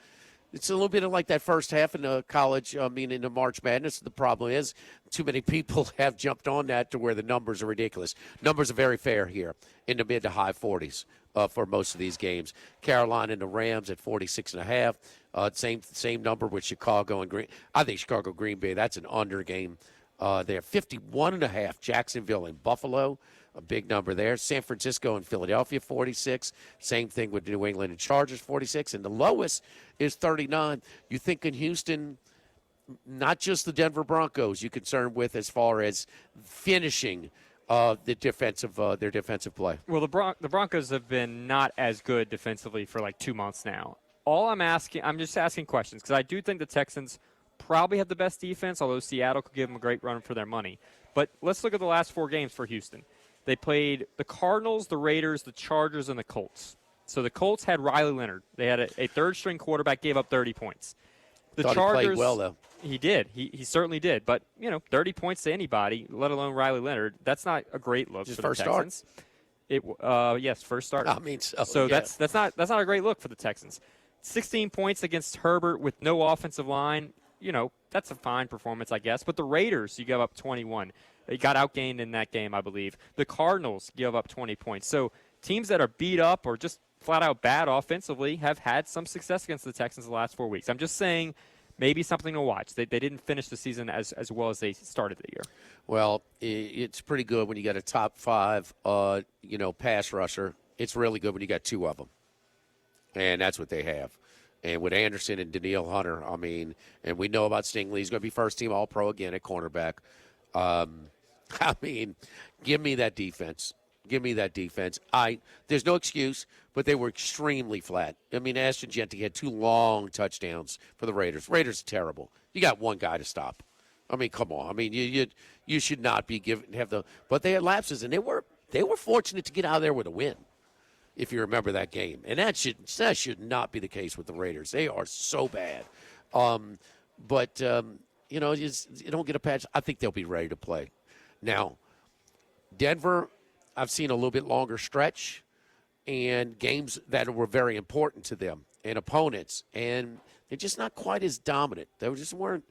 Speaker 5: it's a little bit of like that first half in the college, in the March Madness. The problem is too many people have jumped on that to where the numbers are ridiculous. Numbers are very fair here in the mid to high 40s for most of these games. Carolina and the Rams at 46.5. Same number with Chicago and Green. I think Chicago Green Bay, that's an under game there. 51.5. Jacksonville and Buffalo. A big number there. San Francisco and Philadelphia, 46. Same thing with New England and Chargers, 46. And the lowest is 39. You think in Houston, not just the Denver Broncos, you're concerned with as far as finishing their defensive play.
Speaker 7: Well, the Broncos have been not as good defensively for like 2 months now. I'm just asking questions because I do think the Texans probably have the best defense, although Seattle could give them a great run for their money. But let's look at the last 4 games for Houston. They played the Cardinals, the Raiders, the Chargers, and the Colts. So the Colts had Riley Leonard. They had a third-string quarterback, gave up 30 points. The Chargers,
Speaker 5: he played well, though.
Speaker 7: He did. He certainly did. But, 30 points to anybody, let alone Riley Leonard, that's not a great look for the Texans. Yes, first start. So
Speaker 5: yeah.
Speaker 7: that's not a great look for the Texans. 16 points against Herbert with no offensive line. That's a fine performance, I guess. But the Raiders, you give up 21. They got outgained in that game, I believe. The Cardinals give up 20 points. So teams that are beat up or just flat out bad offensively have had some success against the Texans the last 4 weeks. I'm just saying maybe something to watch. They didn't finish the season as well as they started the year.
Speaker 5: Well, it's pretty good when you got a top 5, pass rusher. It's really good when you got 2 of them. And that's what they have. And with Anderson and Danielle Hunter, and we know about Stingley. He's going to be first-team All-Pro again at cornerback. Give me that defense. There's no excuse, but they were extremely flat. Ashton Jeanty had 2 long touchdowns for the Raiders. Raiders are terrible. You got one guy to stop. Come on. You should not be but they had lapses, and they were fortunate to get out of there with a win, if you remember that game. And that should not be the case with the Raiders. They are so bad. You don't get a patch. I think they'll be ready to play. Now, Denver, I've seen a little bit longer stretch and games that were very important to them and opponents, and they're just not quite as dominant. They just weren't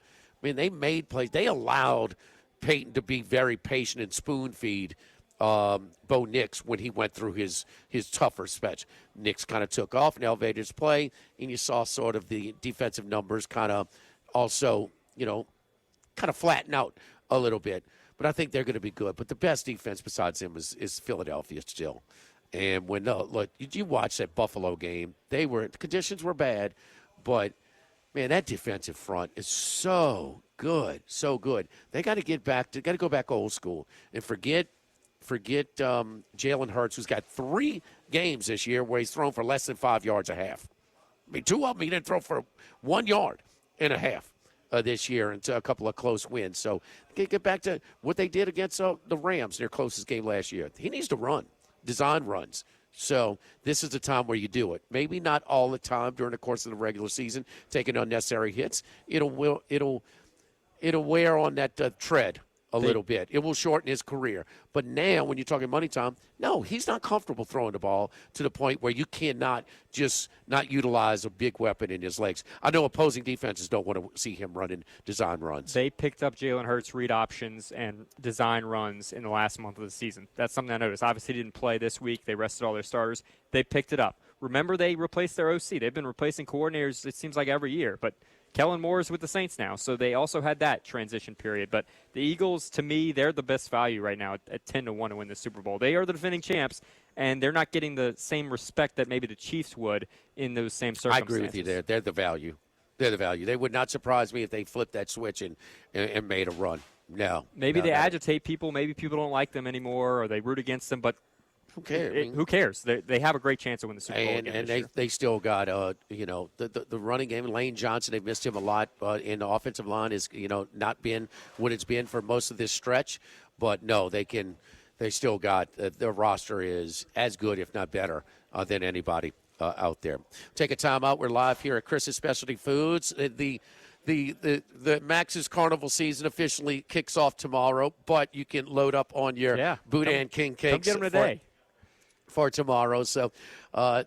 Speaker 5: mean, they made plays. They allowed Peyton to be very patient and spoon feed Bo Nix when he went through his tougher stretch. Nix kind of took off and elevated his play, and you saw sort of the defensive numbers kind of also, kind of flatten out a little bit. But I think they're going to be good. But the best defense besides him is Philadelphia still. And when look, you watch that Buffalo game, the conditions were bad, but man, that defensive front is so good, so good. They got to go back old school and forget Jalen Hurts, who's got 3 games this year where he's thrown for less than 5 yards a half. I mean, 2 of them he didn't throw for 1 yard and a half this year, and a couple of close wins. So get back to what they did against the Rams, their closest game last year. He needs to run, design runs. So this is the time where you do it. Maybe not all the time during the course of the regular season, taking unnecessary hits. It'll wear on that tread a little bit. It will shorten his career. But now, when you're talking money time, no, he's not comfortable throwing the ball to the point where you cannot just not utilize a big weapon in his legs. I know opposing defenses don't want to see him running design runs.
Speaker 7: They picked up Jalen Hurts' read options and design runs in the last month of the season. That's something I noticed. Obviously, he didn't play this week. They rested all their starters. They picked it up. Remember, they replaced their OC. They've been replacing coordinators, it seems like, every year. But Kellen Moore is with the Saints now, so they also had that transition period. But the Eagles, to me, they're the best value right now at 10-1 to win the Super Bowl. They are the defending champs, and they're not getting the same respect that maybe the Chiefs would in those same circumstances.
Speaker 5: I agree with you there. They're the value. They're the value. They would not surprise me if they flipped that switch and made a run. No.
Speaker 7: Maybe they agitate people. Maybe people don't like them anymore, or they root against them, but
Speaker 5: who cares?
Speaker 7: Who cares? They have a great chance to win the Super Bowl again
Speaker 5: and
Speaker 7: this year.
Speaker 5: they still got the running game. Lane Johnson, they've missed him a lot, but in the offensive line is not been what it's been for most of this stretch. But no, they still got their roster is as good, if not better, than anybody out there. Take a time out. We're live here at Chris's Specialty Foods. The Max's Carnival season officially kicks off tomorrow, but you can load up on your Boudin King cakes.
Speaker 7: Come get them today.
Speaker 5: For tomorrow. So,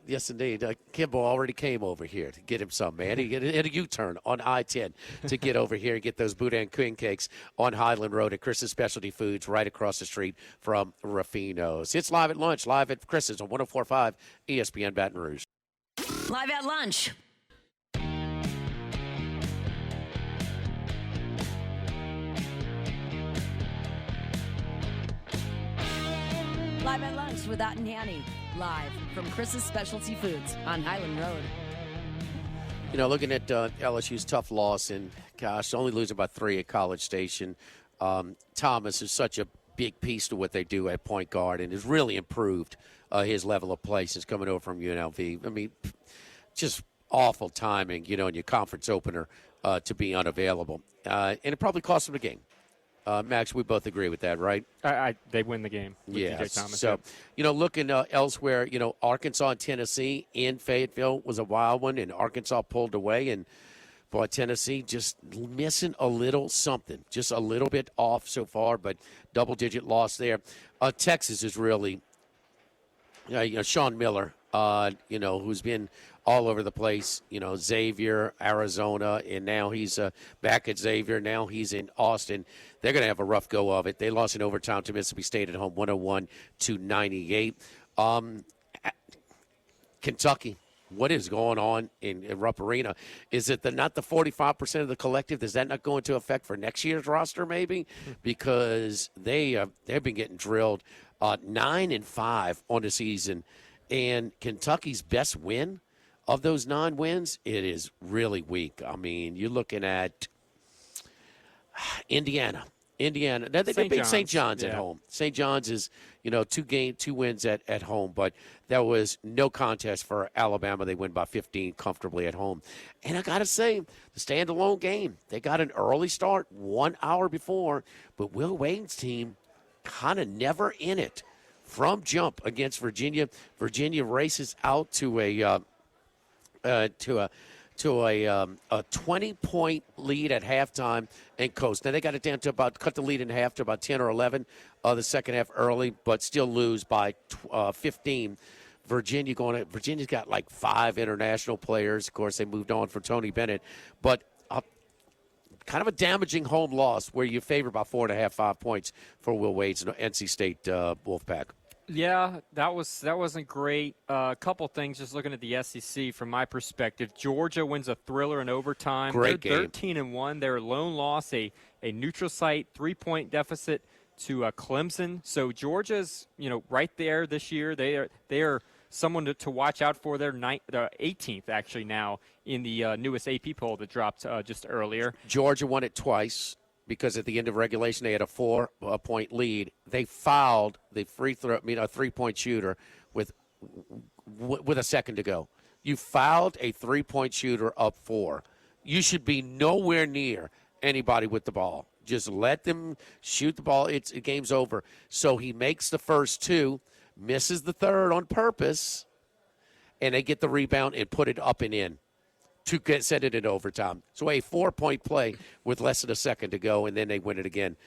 Speaker 5: yes, indeed. Kimball already came over here to get him some, man. He hit a U-turn on I-10 to get over here and get those Boudin King cakes on Highland Road at Chris's Specialty Foods right across the street from Ruffino's. It's Live at Lunch, live at Chris's on 104.5 ESPN Baton Rouge.
Speaker 2: Live at Lunch. Live at Lunch with Ott and Hanny, live from Chris's Specialty Foods on Highland Road.
Speaker 5: Looking at LSU's tough loss, and gosh, only losing by 3 at College Station. Thomas is such a big piece to what they do at point guard, and has really improved his level of play since coming over from UNLV. I mean, just awful timing, in your conference opener to be unavailable, and it probably cost him the game. Max, we both agree with that, right?
Speaker 7: They win the game with DJ Thomas.
Speaker 5: So, looking elsewhere, Arkansas and Tennessee in Fayetteville was a wild one, and Arkansas pulled away. And, boy, Tennessee just missing a little something, just a little bit off so far, but double-digit loss there. Texas is really, Sean Miller, who's been all over the place, Xavier, Arizona, and now he's back at Xavier. Now he's in Austin. They're going to have a rough go of it. They lost in overtime to Mississippi State at home, 101-98. Kentucky, what is going on in Rupp Arena? Is it not the 45% of the collective? Does that not go into effect for next year's roster maybe? Because they've been getting drilled 9-5 on the season. And Kentucky's best win of those 9 wins, it is really weak. I mean, you're looking at Indiana. They beat St. John's at home. St. John's is, 2 wins at home, but that was no contest for Alabama. They win by 15 comfortably at home. And I got to say, the standalone game, they got an early start 1 hour before, but Will Wayne's team kind of never in it from jump against Virginia. Virginia races out to a 20-point lead at halftime and coast. Now they got it down to cut the lead in half to about 10 or 11 the second half early, but still lose by 15. Virginia's got like 5 international players. Of course, they moved on for Tony Bennett, but kind of a damaging home loss where you favor about 4.5, 5 points for Will Wade's NC State Wolfpack.
Speaker 7: Yeah, that wasn't great. A couple things just looking at the SEC from my perspective. Georgia wins a thriller in overtime.
Speaker 5: Great
Speaker 7: They're
Speaker 5: game.
Speaker 7: 13-1. Their lone loss, a neutral site 3-point deficit to Clemson. So Georgia's right there this year. They are someone to watch out for. They're 18th actually now in the newest AP poll that dropped just earlier.
Speaker 5: Georgia won it twice, because at the end of regulation they had a 4-point lead. They fouled the a 3-point shooter with a second to go. You fouled a 3-point shooter up 4. You should be nowhere near anybody with the ball. Just let them shoot the ball. Game's over. So he makes the first 2, misses the third on purpose, and they get the rebound and put it up and in to set it in overtime. So a 4-point play with less than a second to go, and then they win it again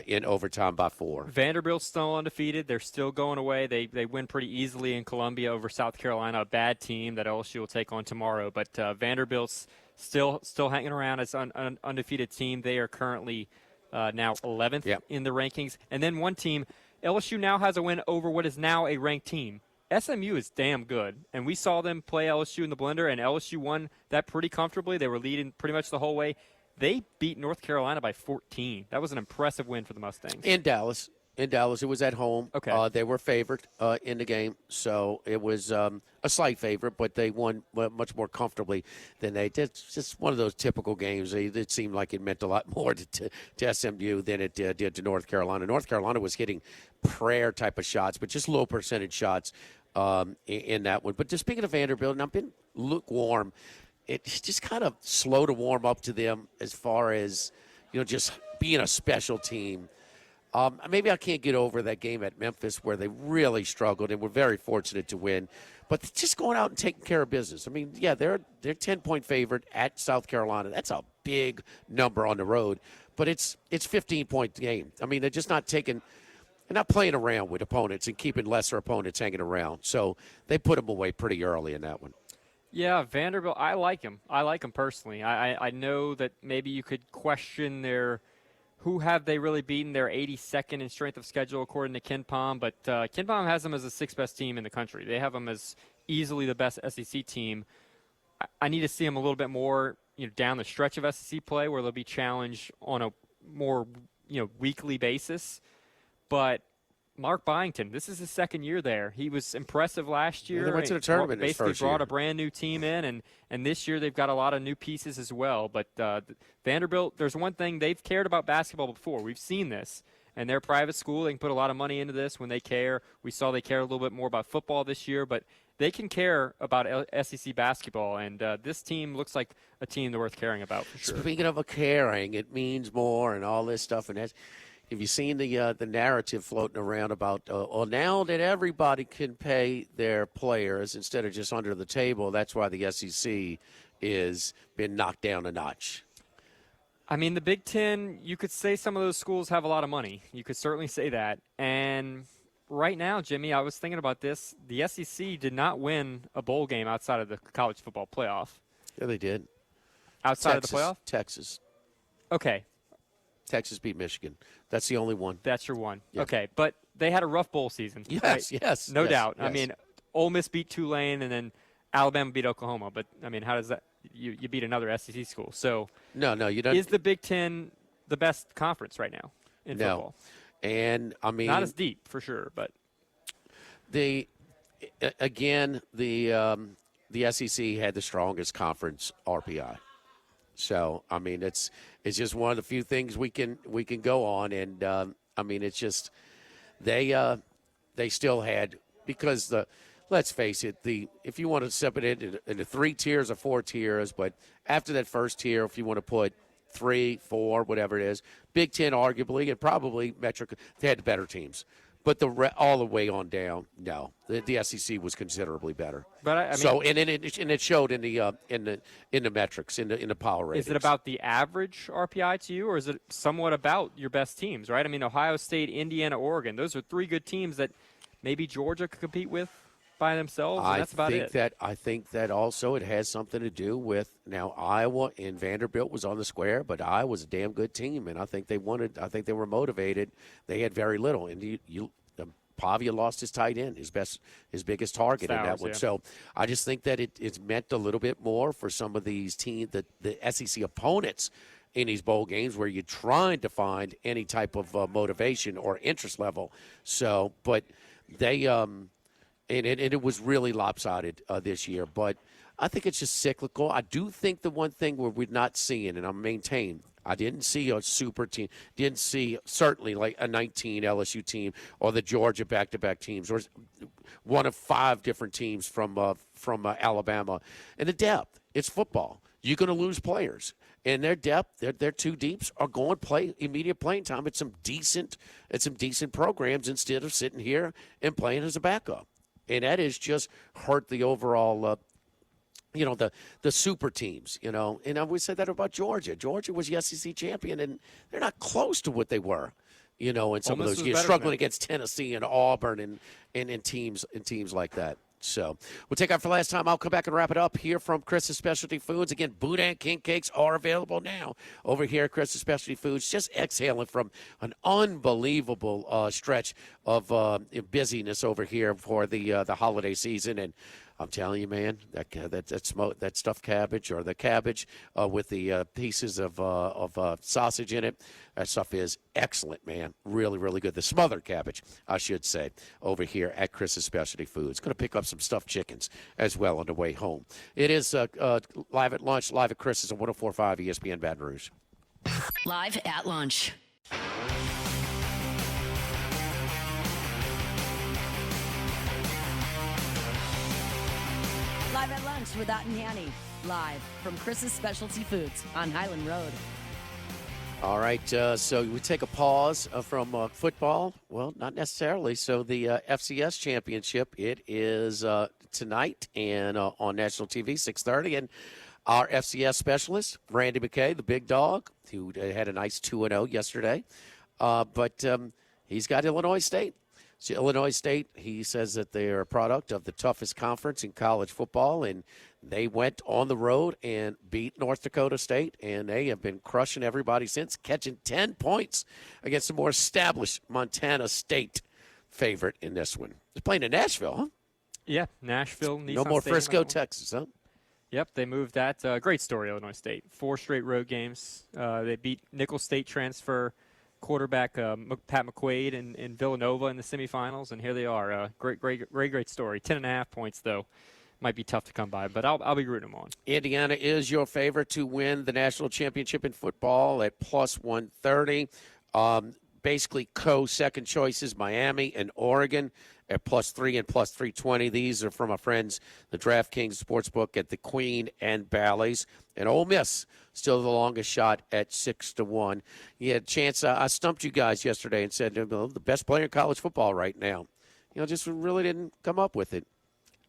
Speaker 5: in overtime by 4.
Speaker 7: Vanderbilt's still undefeated. They're still going away. They win pretty easily in Columbia over South Carolina, a bad team that LSU will take on tomorrow. But Vanderbilt's still hanging around as an undefeated team. They are currently now 11th in the rankings. And then one team, LSU now has a win over what is now a ranked team. SMU is damn good, and we saw them play LSU in the blender, and LSU won that pretty comfortably. They were leading pretty much the whole way. They beat North Carolina by 14. That was an impressive win for the Mustangs.
Speaker 5: In Dallas. It was at home.
Speaker 7: Okay.
Speaker 5: They were favored in the game, so it was a slight favorite, but they won much more comfortably than they did. It's just one of those typical games. It seemed like it meant a lot more to SMU than it did to North Carolina. North Carolina was hitting prayer type of shots, but just low percentage shots in that one. But just speaking of Vanderbilt, and I've been lukewarm, it's just kind of slow to warm up to them as far as just being a special team. Maybe I can't get over that game at Memphis where they really struggled and were very fortunate to win. But just going out and taking care of business. I mean, yeah, they're 10-point favorite at South Carolina. That's a big number on the road. But it's 15-point game. I mean, they're just not taking – they're not playing around with opponents and keeping lesser opponents hanging around. So they put them away pretty early in that one.
Speaker 7: Yeah, Vanderbilt, I like him. I like him personally. I know that maybe you could question who have they really beaten? They're 82nd in strength of schedule according to Ken Pom, but Ken Pom has them as the 6th best team in the country. They have them as easily the best SEC team. I need to see them a little bit more down the stretch of SEC play where they'll be challenged on a more weekly basis. But Mark Byington, this is his second year there. He was impressive last year.
Speaker 5: They went to the tournament
Speaker 7: basically
Speaker 5: his first
Speaker 7: brought
Speaker 5: year.
Speaker 7: a brand new team in, and this year they've got a lot of new pieces as well. But Vanderbilt, there's one thing, they've cared about basketball before. We've seen this. And they're a private school. They can put a lot of money into this when they care. We saw they care a little bit more about football this year, but they can care about SEC basketball. And this team looks like a team they're worth caring about for sure.
Speaker 5: Speaking of a caring, it means more and all this stuff. And have you seen the narrative floating around about, now that everybody can pay their players instead of just under the table, that's why the SEC is been knocked down a notch?
Speaker 7: I mean, the Big Ten, you could say some of those schools have a lot of money. You could certainly say that. And right now, Jimmy, I was thinking about this. The SEC did not win a bowl game outside of the college football playoff.
Speaker 5: Yeah, they did.
Speaker 7: Outside
Speaker 5: Texas,
Speaker 7: of the playoff?
Speaker 5: Texas.
Speaker 7: Okay.
Speaker 5: Texas beat Michigan. That's the only one.
Speaker 7: That's your one.
Speaker 5: Yeah.
Speaker 7: Okay, but they had a rough bowl season.
Speaker 5: Yes,
Speaker 7: right?
Speaker 5: yes.
Speaker 7: No
Speaker 5: yes,
Speaker 7: doubt.
Speaker 5: Yes.
Speaker 7: I mean, Ole Miss beat Tulane, and then Alabama beat Oklahoma. But, I mean, how does that – you beat another SEC school. So
Speaker 5: no, you don't.
Speaker 7: Is the Big Ten the best conference right now in football?
Speaker 5: And, I mean –
Speaker 7: not as deep, for sure, but –
Speaker 5: the SEC had the strongest conference RPI. So, I mean, it's just one of the few things we can go on. And, I mean, it's just they still had – because let's face it, if you want to separate it into 3 tiers or 4 tiers, but after that first tier, if you want to put 3, 4, whatever it is, Big Ten arguably and probably Metric, they had the better teams. But all the way on down, no, the SEC was considerably better.
Speaker 7: But I mean,
Speaker 5: so and it showed in the metrics in the power ratings.
Speaker 7: Is it about the average RPI to you, or is it somewhat about your best teams? Right? I mean, Ohio State, Indiana, Oregon. Those are 3 good teams that maybe Georgia could compete with. by themselves, and that's about it.
Speaker 5: I think that also it has something to do with now Iowa and Vanderbilt was on the square, but Iowa was a damn good team, and I think they were motivated. They had very little, and Pavia lost his tight end, his biggest target in that one.
Speaker 7: Yeah.
Speaker 5: So I just think that it's meant a little bit more for some of these teams, the SEC opponents in these bowl games where you're trying to find any type of motivation or interest level. So, but they and it was really lopsided this year. But I think it's just cyclical. I do think the one thing where we're not seeing, and I'm maintaining, I didn't see a super team, didn't see certainly like a 19 LSU team or the Georgia back-to-back teams or one of 5 different teams from Alabama. And the depth, it's football. You're going to lose players. And their depth, their 2 deeps are going to play immediate playing time at some decent programs instead of sitting here and playing as a backup. And that has just hurt the overall, the super teams, And I always said that about Georgia. Georgia was the SEC champion, and they're not close to what they were, in some of those years, struggling against Tennessee and Auburn and teams like that. So we'll take out for last time. I'll come back and wrap it up here from Chris's Specialty Foods. Again, Boudin King Cakes are available now over here at Chris's Specialty Foods. Just exhaling from an unbelievable stretch of busyness over here for the holiday season. And I'm telling you, man, that stuffed cabbage or the cabbage with the pieces of sausage in it, that stuff is excellent, man. Really, really good. The smothered cabbage, I should say, over here at Chris's Specialty Foods. Going to pick up some stuffed chickens as well on the way home. It is live at lunch, live at Chris's on 104.5 ESPN Baton Rouge.
Speaker 2: Live at lunch. Live at lunch with Ott and Hanny. Live from Chris's Specialty Foods on Highland Road.
Speaker 5: All right, so we take a pause from football. Well, not necessarily. So the FCS championship, it is tonight and on national TV, 6:30. And our FCS specialist, Randy McKay, the big dog, who had a nice 2-0 yesterday. But he's got Illinois State. So Illinois State, he says that they are a product of the toughest conference in college football, and they went on the road and beat North Dakota State, and they have been crushing everybody since, catching 10 points against the more established Montana State favorite in this one. They're playing in Nashville, huh?
Speaker 7: Yeah, Nashville. Nissan
Speaker 5: no more
Speaker 7: Stadium,
Speaker 5: Frisco, Texas, huh?
Speaker 7: Yep, they moved that. Great story, Illinois State. 4 straight road games. They beat Nicholls State transfer quarterback Pat McQuaid in Villanova in the semifinals, and here they are. Great story. 10.5 points, though. Might be tough to come by, but I'll be rooting them on.
Speaker 5: Indiana is your favorite to win the national championship in football at plus 130. Basically, second choices, Miami and Oregon at plus 3 and plus 320. These are from our friends, the DraftKings Sportsbook at the Queen and Bally's. And Ole Miss, still the longest shot at 6-1. You had a chance. I stumped you guys yesterday and said, the best player in college football right now. Just really didn't come up with it.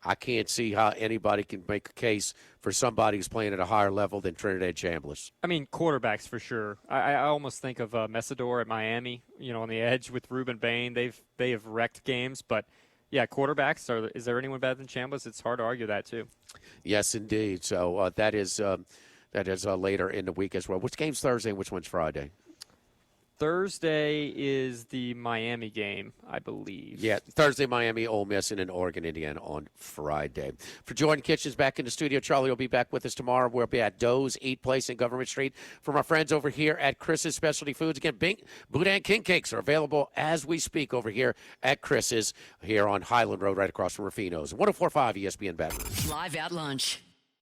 Speaker 5: I can't see how anybody can make a case for somebody who's playing at a higher level than Trinidad Chambliss.
Speaker 7: I mean, quarterbacks for sure. I almost think of Messidor at Miami, on the edge with Ruben Bain. They have wrecked games, but yeah, quarterbacks. Is there anyone better than Chambliss? It's hard to argue that too.
Speaker 5: Yes, indeed. So that is later in the week as well. Which game's Thursday and which one's Friday?
Speaker 7: Thursday is the Miami game, I believe.
Speaker 5: Yeah, Thursday, Miami, Ole Miss, and then Oregon, Indiana on Friday. For Jordan Kitchens back in the studio, Charlie will be back with us tomorrow. We'll be at Doe's Eat Place in Government Street. From our friends over here at Chris's Specialty Foods. Again, Boudin King Cakes are available as we speak over here at Chris's here on Highland Road right across from Rufino's. 104.5 ESPN Baton Rouge.
Speaker 2: Live at lunch.